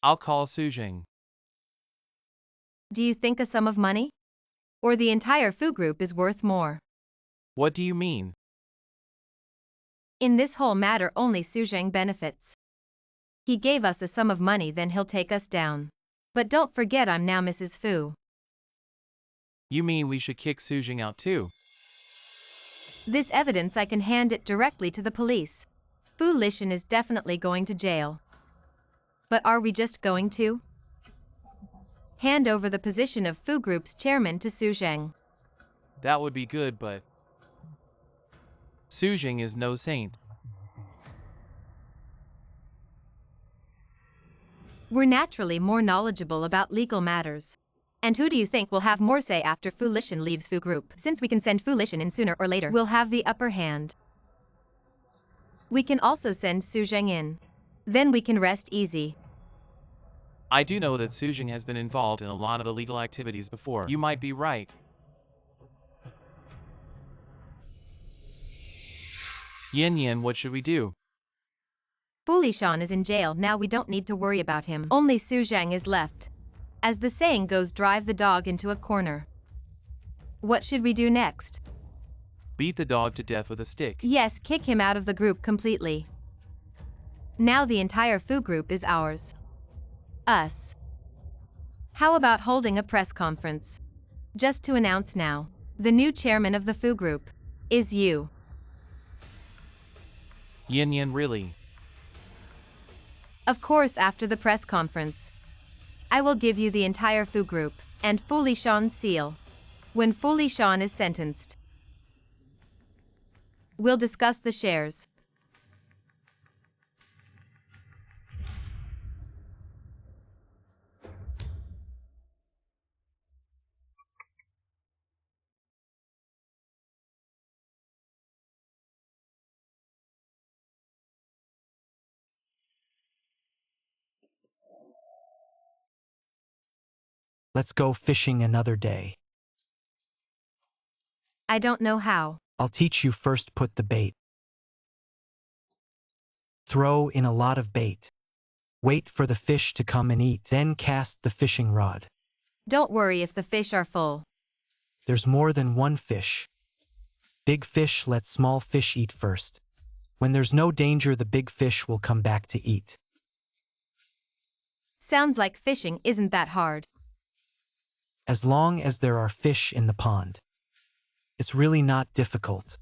I'll call Suzhang. Do you think a sum of money? Or the entire Fu group is worth more? What do you mean? In this whole matter only Suzhang benefits. He gave us a sum of money, then he'll take us down. But don't forget I'm now Mrs. Fu. You mean we should kick Suzhang out too? This evidence I can hand it directly to the police. Fu Lishan is definitely going to jail. But are we just going to hand over the position of Fu Group's chairman to Suzhang? That would be good, but Suzhang is no saint. We're naturally more knowledgeable about legal matters. And who do you think will have more say after Fu Lishan leaves Fu Group? Since we can send Fu Lishan in sooner or later, we'll have the upper hand. We can also send Suzhang in. Then we can rest easy. I do know that Suzhang has been involved in a lot of illegal activities before. You might be right. Yin Yin, what should we do? Fu Lishan is in jail now, we don't need to worry about him. Only Suzhang is left. As the saying goes, drive the dog into a corner. What should we do next? Beat the dog to death with a stick. Yes, kick him out of the group completely. Now the entire Fu Group is ours. Us. How about holding a press conference? Just to announce now, the new chairman of the Fu Group is you. Yin Yin, really? Of course, after the press conference, I will give you the entire Fu Group and Fu Lishan's seal. When Fu Lishan is sentenced, we'll discuss the shares. Let's go fishing another day. I don't know how. I'll teach you. First put the bait. Throw in a lot of bait. Wait for the fish to come and eat. Then cast the fishing rod. Don't worry if the fish are full. There's more than one fish. Big fish let small fish eat first. When there's no danger, the big fish will come back to eat. Sounds like fishing isn't that hard. As long as there are fish in the pond. It's really not difficult.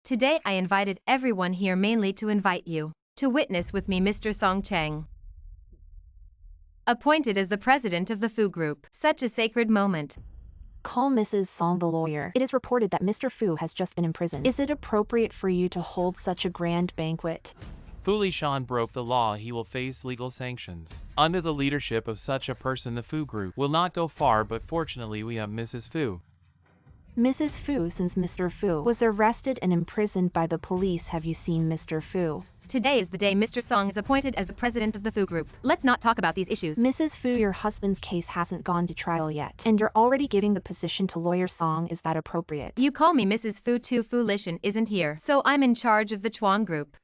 Today I invited everyone here mainly to invite you to witness with me Mr. Song Chang, appointed as the president of the Fu Group. Such a sacred moment. Call Mrs. Song the lawyer. It is reported that Mr. Fu has just been imprisoned. Is it appropriate for you to hold such a grand banquet? Fu Lishan broke the law. He will face legal sanctions. Under the leadership of such a person, the Fu Group will not go far, but fortunately we have Mrs. Fu. Mrs. Fu, since Mr. Fu was arrested and imprisoned by the police, have you seen Mr. Fu? Today is the day Mr. Song is appointed as the president of the Fu Group. Let's not talk about these issues. Mrs. Fu, your husband's case hasn't gone to trial yet, and you're already giving the position to lawyer Song. Is that appropriate? You call me Mrs. Fu too. Fu Lishan isn't here, so I'm in charge of the Chuan Group.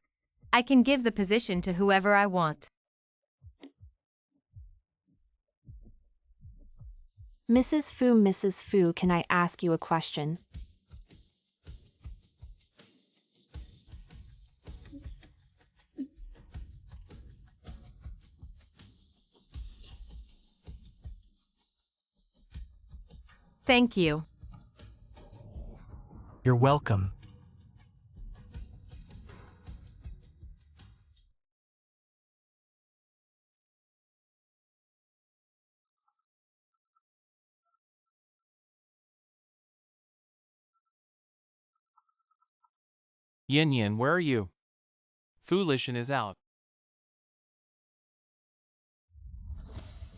I can give the position to whoever I want. Mrs. Fu, can I ask you a question? Thank you. You're welcome. Yin Yin, where are you? Foolishin is out.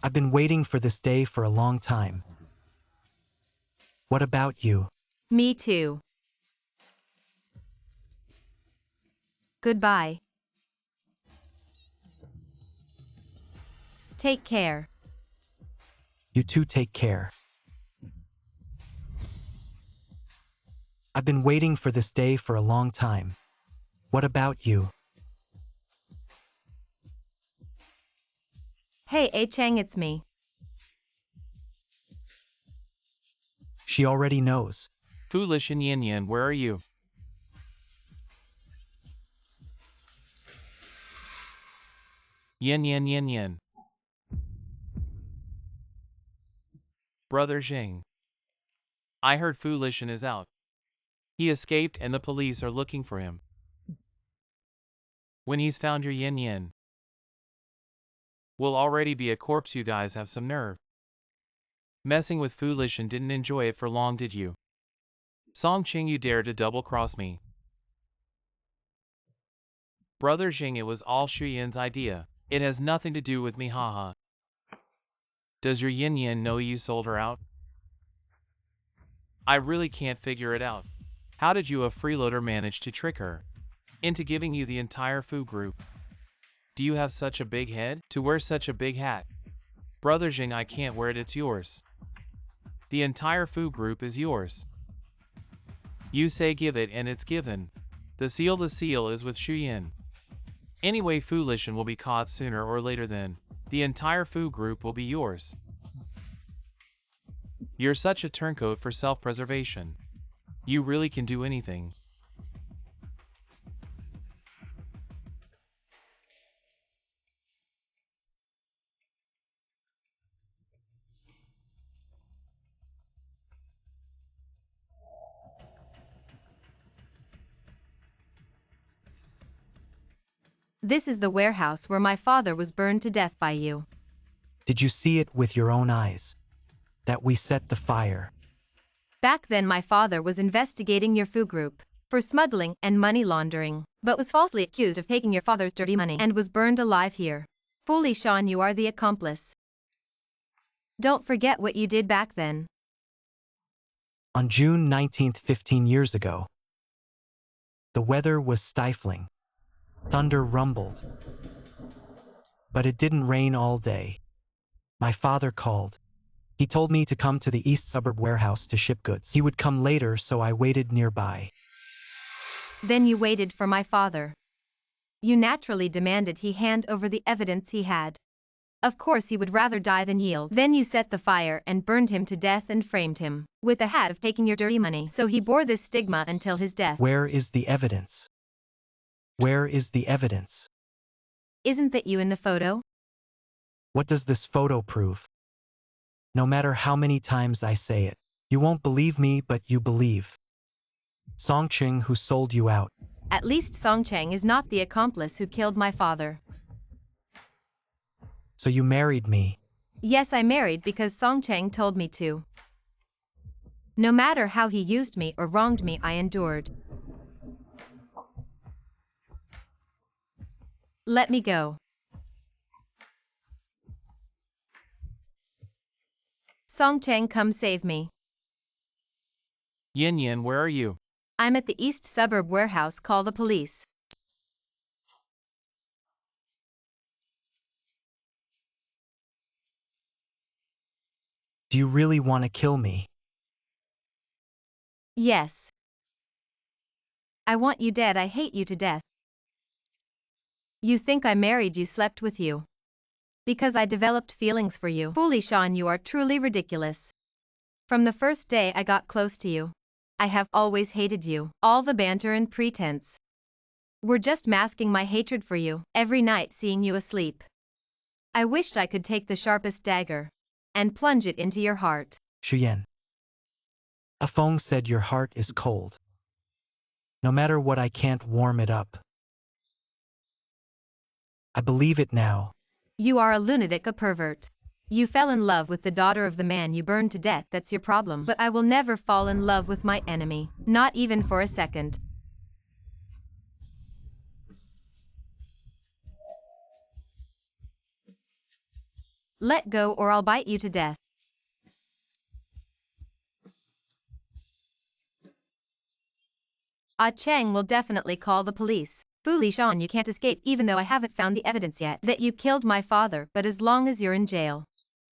I've been waiting for this day for a long time. What about you? Me too. Goodbye. Take care. You too, take care. I've been waiting for this day for a long time. What about you? Hey, A Chang, it's me. She already knows. Foolishin Yin Yin, where are you? Yin Yin Yin Yin. Brother Jing. I heard Foolishin is out. He escaped and the police are looking for him. When he's found your Yin Yin, will already be a corpse. You guys have some nerve. Messing with Foolishin didn't enjoy it for long, did you? Song Ching, you dared to double-cross me. Brother Jing, it was all Shu Yin's idea. It has nothing to do with me, haha. Does your Yin Yin know you sold her out? I really can't figure it out. How did you, a freeloader, manage to trick her into giving you the entire Fu group? Do you have such a big head to wear such a big hat? Brother Jing, I can't wear it, it's yours. The entire Fu group is yours. You say give it and it's given. The seal is with Shu Yin. Anyway, Foolishin will be caught sooner or later then. The entire Fu group will be yours. You're such a turncoat for self-preservation. You really can do anything. This is the warehouse where my father was burned to death by you. Did you see it with your own eyes? That we set the fire. Back then my father was investigating your Fu group for smuggling and money laundering, but was falsely accused of taking your father's dirty money and was burned alive here. Foolishan, you are the accomplice. Don't forget what you did back then. On June 19th, 15 years ago, the weather was stifling. Thunder rumbled. But it didn't rain all day. My father called. He told me to come to the East Suburb warehouse to ship goods. He would come later, so I waited nearby. Then you waited for my father. You naturally demanded he hand over the evidence he had. Of course he would rather die than yield. Then you set the fire and burned him to death and framed him with the hat of taking your dirty money. So he bore this stigma until his death. Where is the evidence? Where is the evidence? Isn't that you in the photo? What does this photo prove? No matter how many times I say it, you won't believe me, but you believe. Songqing, who sold you out. At least Songcheng is not the accomplice who killed my father. So you married me. Yes, I married because Songcheng told me to. No matter how he used me or wronged me, I endured. Let me go. Songcheng, come save me. Yin Yin, where are you? I'm at the East Suburb warehouse. Call the police. Do you really want to kill me? Yes. I want you dead. I hate you to death. You think I married you, slept with you. Because I developed feelings for you. Foolishan, you are truly ridiculous. From the first day I got close to you, I have always hated you. All the banter and pretense were just masking my hatred for you. Every night seeing you asleep, I wished I could take the sharpest dagger and plunge it into your heart. Shuyan. Afong said your heart is cold. No matter what, I can't warm it up. I believe it now. You are a lunatic, a pervert. You fell in love with the daughter of the man you burned to death, that's your problem. But I will never fall in love with my enemy, not even for a second. Let go or I'll bite you to death. Ah Cheng will definitely call the police. Foolish on, you can't escape even though I haven't found the evidence yet that you killed my father, but as long as you're in jail,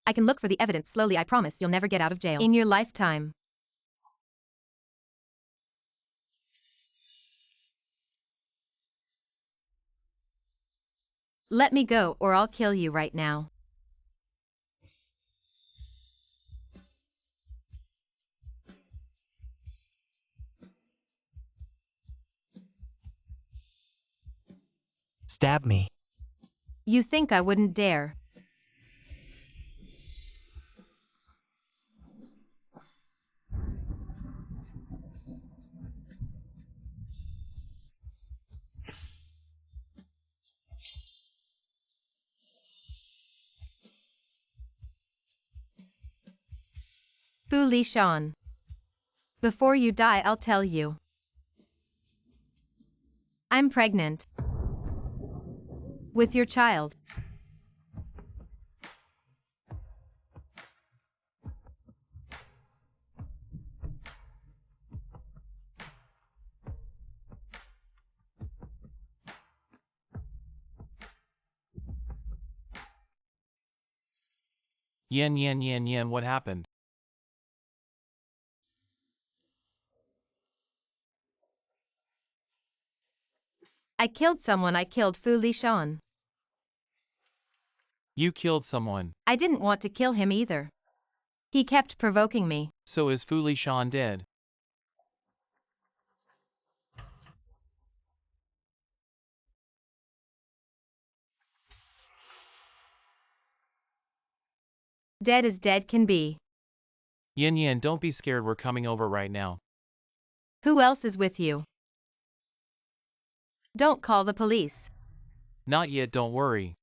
I can look for the evidence slowly. I promise you'll never get out of jail in your lifetime. Let me go or I'll kill you right now. Stab me. You think I wouldn't dare? Foolish on. Before you die, I'll tell you. I'm pregnant. With your child. Yen, what happened? I killed someone. I killed Foolish on. You killed someone. I didn't want to kill him either. He kept provoking me. So is Foolish on dead? Dead as dead can be. Yen, don't be scared, we're coming over right now. Who else is with you? Don't call the police. Not yet, don't worry.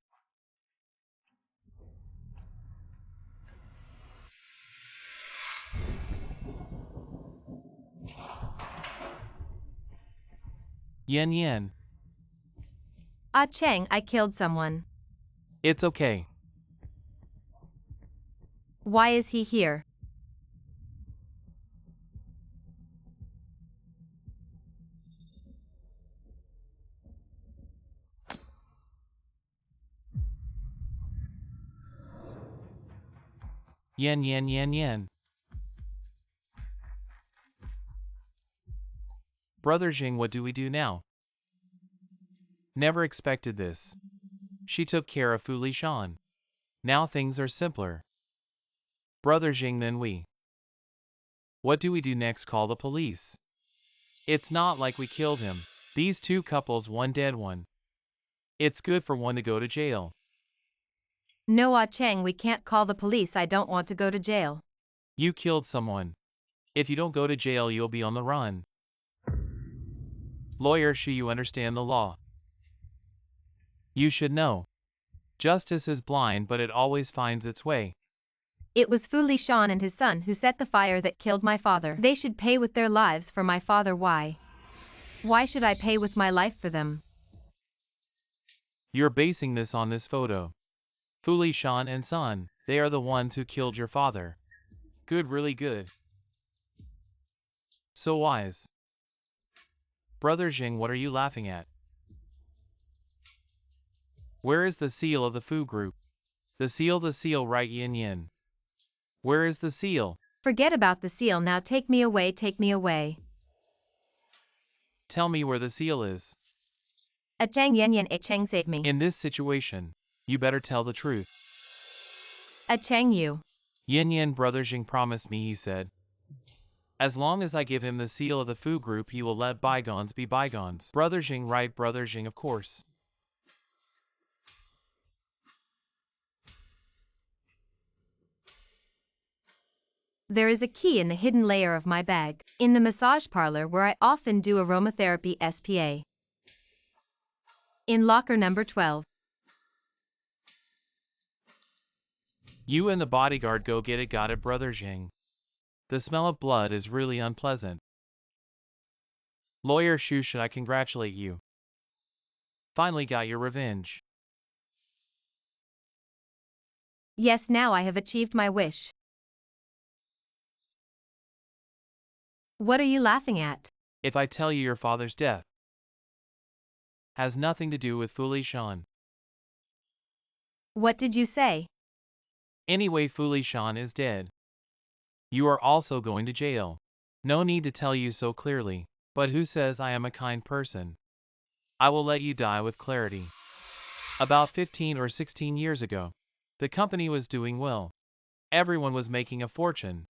Yen. Ah Cheng, I killed someone. It's okay. Why is he here? Yen. Brother Jing, what do we do now? Never expected this. She took care of Foolish on. Now things are simpler. Brother Jing, then we. What do we do next? Call the police. It's not like we killed him. These two couples, one dead one. It's good for one to go to jail. No, Ah Cheng, we can't call the police. I don't want to go to jail. You killed someone. If you don't go to jail, you'll be on the run. Lawyer Shu, you understand the law. You should know. Justice is blind, but it always finds its way. It was Foolish on and his son who set the fire that killed my father. They should pay with their lives for my father. Why? Why should I pay with my life for them? You're basing this on this photo. Foolish on and son, they are the ones who killed your father. Good, really good. So wise. Brother Jing, what are you laughing at? Where is the seal of the Fu group? The seal, right, Yin. Where is the seal? Forget about the seal now. Take me away, take me away. Tell me where the seal is. A Cheng Yen, A Cheng, save me. In this situation, you better tell the truth. A Cheng, you. Yin, Brother Jing promised me, he said. As long as I give him the seal of the Fu group, he will let bygones be bygones. Brother Jing, right, Brother Jing, of course. There is a key in the hidden layer of my bag, in the massage parlor where I often do aromatherapy SPA. In locker number 12. You and the bodyguard go get it, got it, Brother Jing. The smell of blood is really unpleasant. Lawyer Shu, should I congratulate you? Finally got your revenge. Yes, now I have achieved my wish. What are you laughing at? If I tell you your father's death has nothing to do with foolish Sean. What did you say? Anyway, foolish Sean is dead. You are also going to jail. No need to tell you so clearly, but who says I am a kind person? I will let you die with clarity. About 15 or 16 years ago, the company was doing well. Everyone was making a fortune.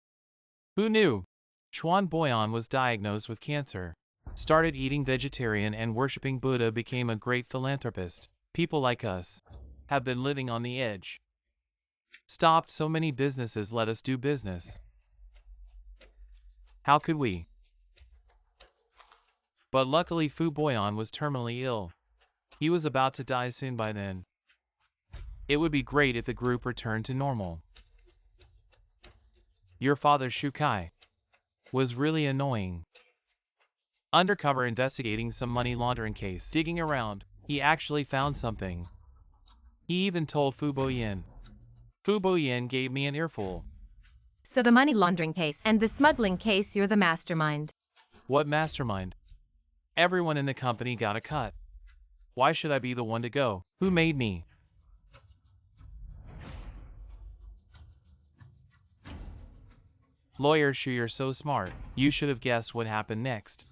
Who knew? Chuan Boyan was diagnosed with cancer, started eating vegetarian and worshipping Buddha, became a great philanthropist. People like us have been living on the edge. Stopped so many businesses let us do business. How could we? But luckily Fu Boyan was terminally ill. He was about to die soon by then. It would be great if the group returned to normal. Your father Shu Kai was really annoying. Undercover investigating some money laundering case. Digging around, he actually found something. He even told Fu Boyan. Fu Boyan gave me an earful. So the money laundering case and the smuggling case, you're the mastermind. What mastermind? Everyone in the company got a cut. Why should I be the one to go? Who made me? Lawyer Shu, you're so smart. You should have guessed what happened next.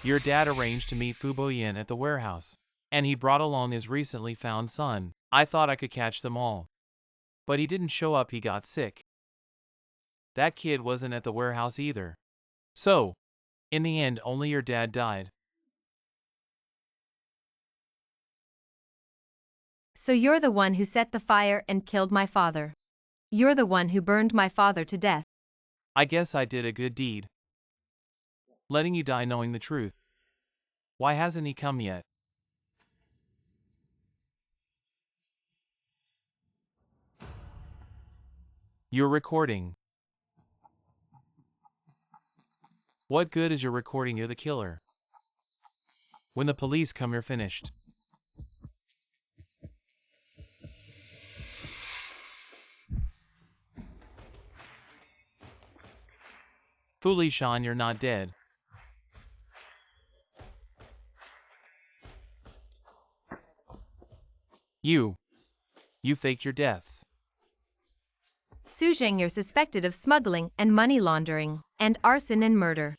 Your dad arranged to meet Fu Boyan at the warehouse, and he brought along his recently found son. I thought I could catch them all. But he didn't show up, he got sick. That kid wasn't at the warehouse either. So, in the end, only your dad died. So you're the one who set the fire and killed my father. You're the one who burned my father to death. I guess I did a good deed. Letting you die knowing the truth. Why hasn't he come yet? You're recording. What good is your recording? You're the killer. When the police come, you're finished. Foolish Sean, you're not dead. You faked your deaths. Sujing, you're suspected of smuggling and money laundering, and arson and murder.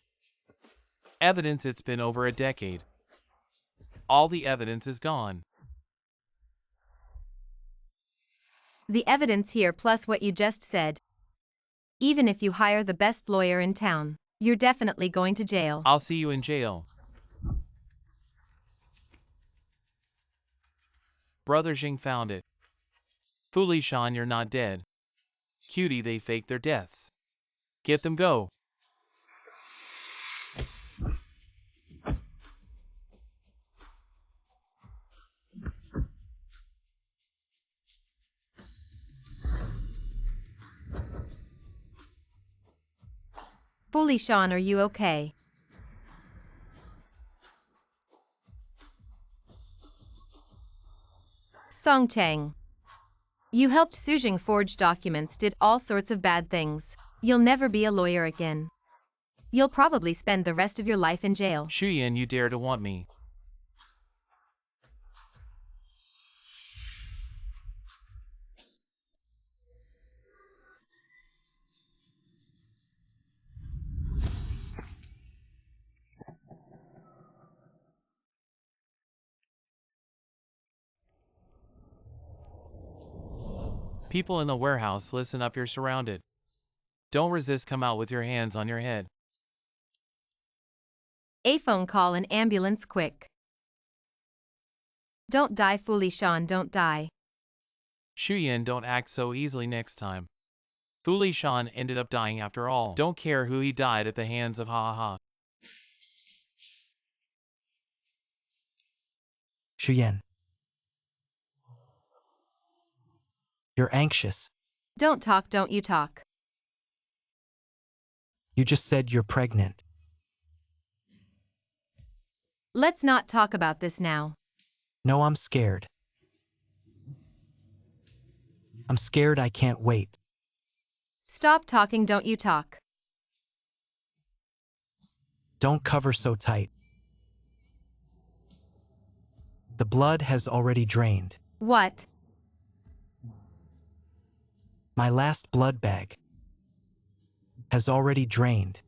Evidence, it's been over a decade. All the evidence is gone. The evidence here plus what you just said. Even if you hire the best lawyer in town, you're definitely going to jail. I'll see you in jail. Brother Jing found it. Foolish Sean, you're not dead. Cutie, they faked their deaths. Get them, go. Fully Sean, are you okay? Song Chang. You helped Sujing forge documents, did all sorts of bad things. You'll never be a lawyer again. You'll probably spend the rest of your life in jail. Shuyan, you dare to want me. People in the warehouse, listen up, you're surrounded. Don't resist, come out with your hands on your head. A phone call, an ambulance, quick. Don't die, Fully Sean, don't die. Shuyan, don't act so easily next time. Foolish Sean ended up dying after all. Don't care who he died at the hands of, ha ha ha. Shuyen. You're anxious. Don't talk, don't you talk. You just said you're pregnant. Let's not talk about this now. No, I'm scared. I'm scared I can't wait. Stop talking, don't you talk. Don't cover so tight. The blood has already drained. What? My last blood bag has already drained.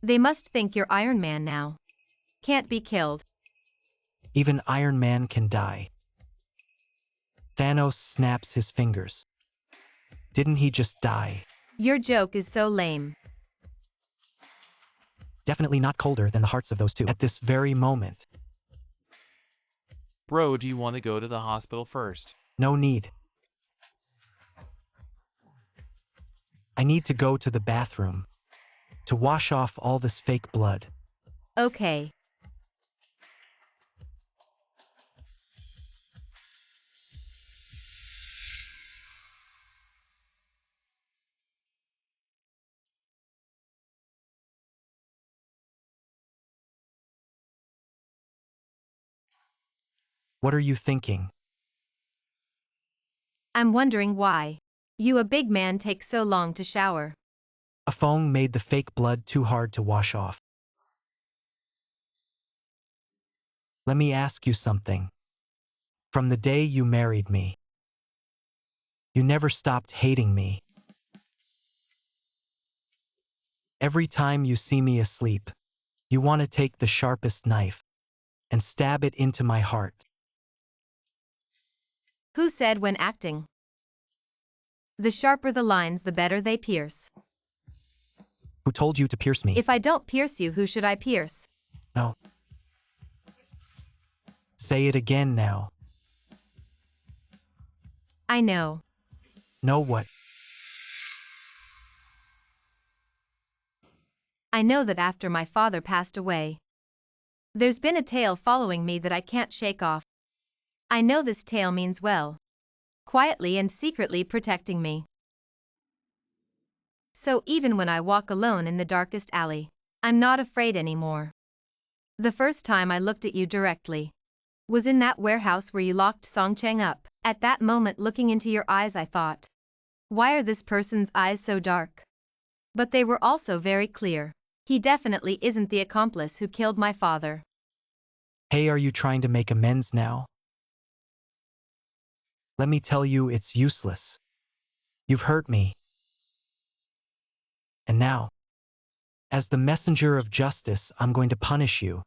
They must think you're Iron Man now. Can't be killed. Even Iron Man can die. Thanos snaps his fingers. Didn't he just die? Your joke is so lame. Definitely not colder than the hearts of those two at this very moment. Bro, do you want to go to the hospital first? No need. I need to go to the bathroom to wash off all this fake blood. Okay. What are you thinking? I'm wondering why. You, a big man, takes so long to shower. A phone made the fake blood too hard to wash off. Let me ask you something. From the day you married me, you never stopped hating me. Every time you see me asleep, you want to take the sharpest knife and stab it into my heart. Who said when acting? The sharper the lines, the better they pierce. Who told you to pierce me? If I don't pierce you, who should I pierce? No. Say it again now. I know. Know what? I know that after my father passed away, there's been a tale following me that I can't shake off. I know this tale means well, quietly and secretly protecting me. So even when I walk alone in the darkest alley, I'm not afraid anymore. The first time I looked at you directly was in that warehouse where you locked Songcheng up. At that moment, looking into your eyes, I thought, why are this person's eyes so dark? But they were also very clear. He definitely isn't the accomplice who killed my father. Hey, are you trying to make amends now? Let me tell you, it's useless. You've hurt me. And now, as the messenger of justice, I'm going to punish you.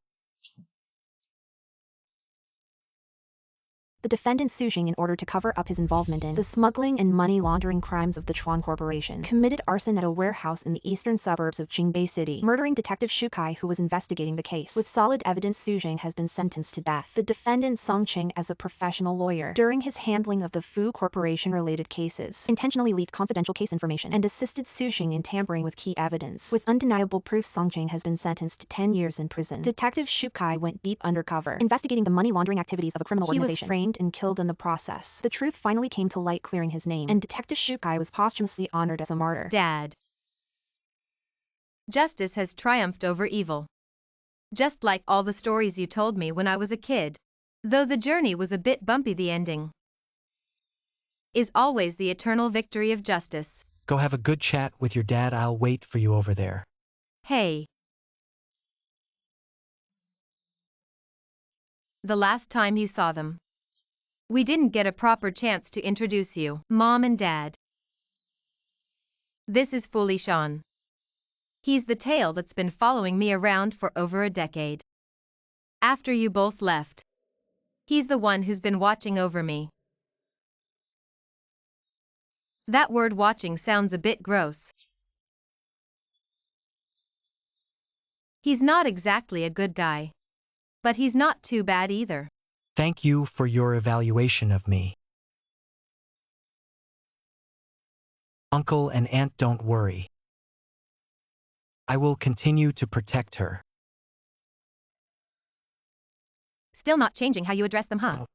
The defendant Sujing, in order to cover up his involvement in the smuggling and money laundering crimes of the Chuan Corporation, committed arson at a warehouse in the eastern suburbs of Jingbei City, murdering Detective Shukai, who was investigating the case. With solid evidence, Sujing has been sentenced to death. The defendant Songcheng, as a professional lawyer, during his handling of the Fu Corporation-related cases, intentionally leaked confidential case information and assisted Sujing in tampering with key evidence. With undeniable proof, Songcheng has been sentenced to 10 years in prison. Detective Shukai went deep undercover, investigating the money laundering activities of a criminal organization. He was framed and killed in the process. The truth finally came to light, clearing his name, and Detective Shukai was posthumously honored as a martyr. Dad. Justice has triumphed over evil. Just like all the stories you told me when I was a kid. Though the journey was a bit bumpy, the ending is always the eternal victory of justice. Go have a good chat with your dad. I'll wait for you over there. Hey. The last time you saw them, we didn't get a proper chance to introduce you, Mom and Dad. This is Fully Sean. He's the tail that's been following me around for over a decade. After you both left, he's the one who's been watching over me. That word watching sounds a bit gross. He's not exactly a good guy, but he's not too bad either. Thank you for your evaluation of me. Uncle and Aunt, don't worry. I will continue to protect her. Still not changing how you address them, huh?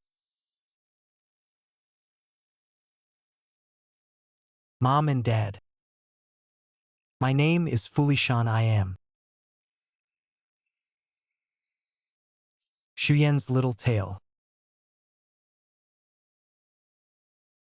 Mom and Dad. My name is Fulishan I am. Shuyen's little tail.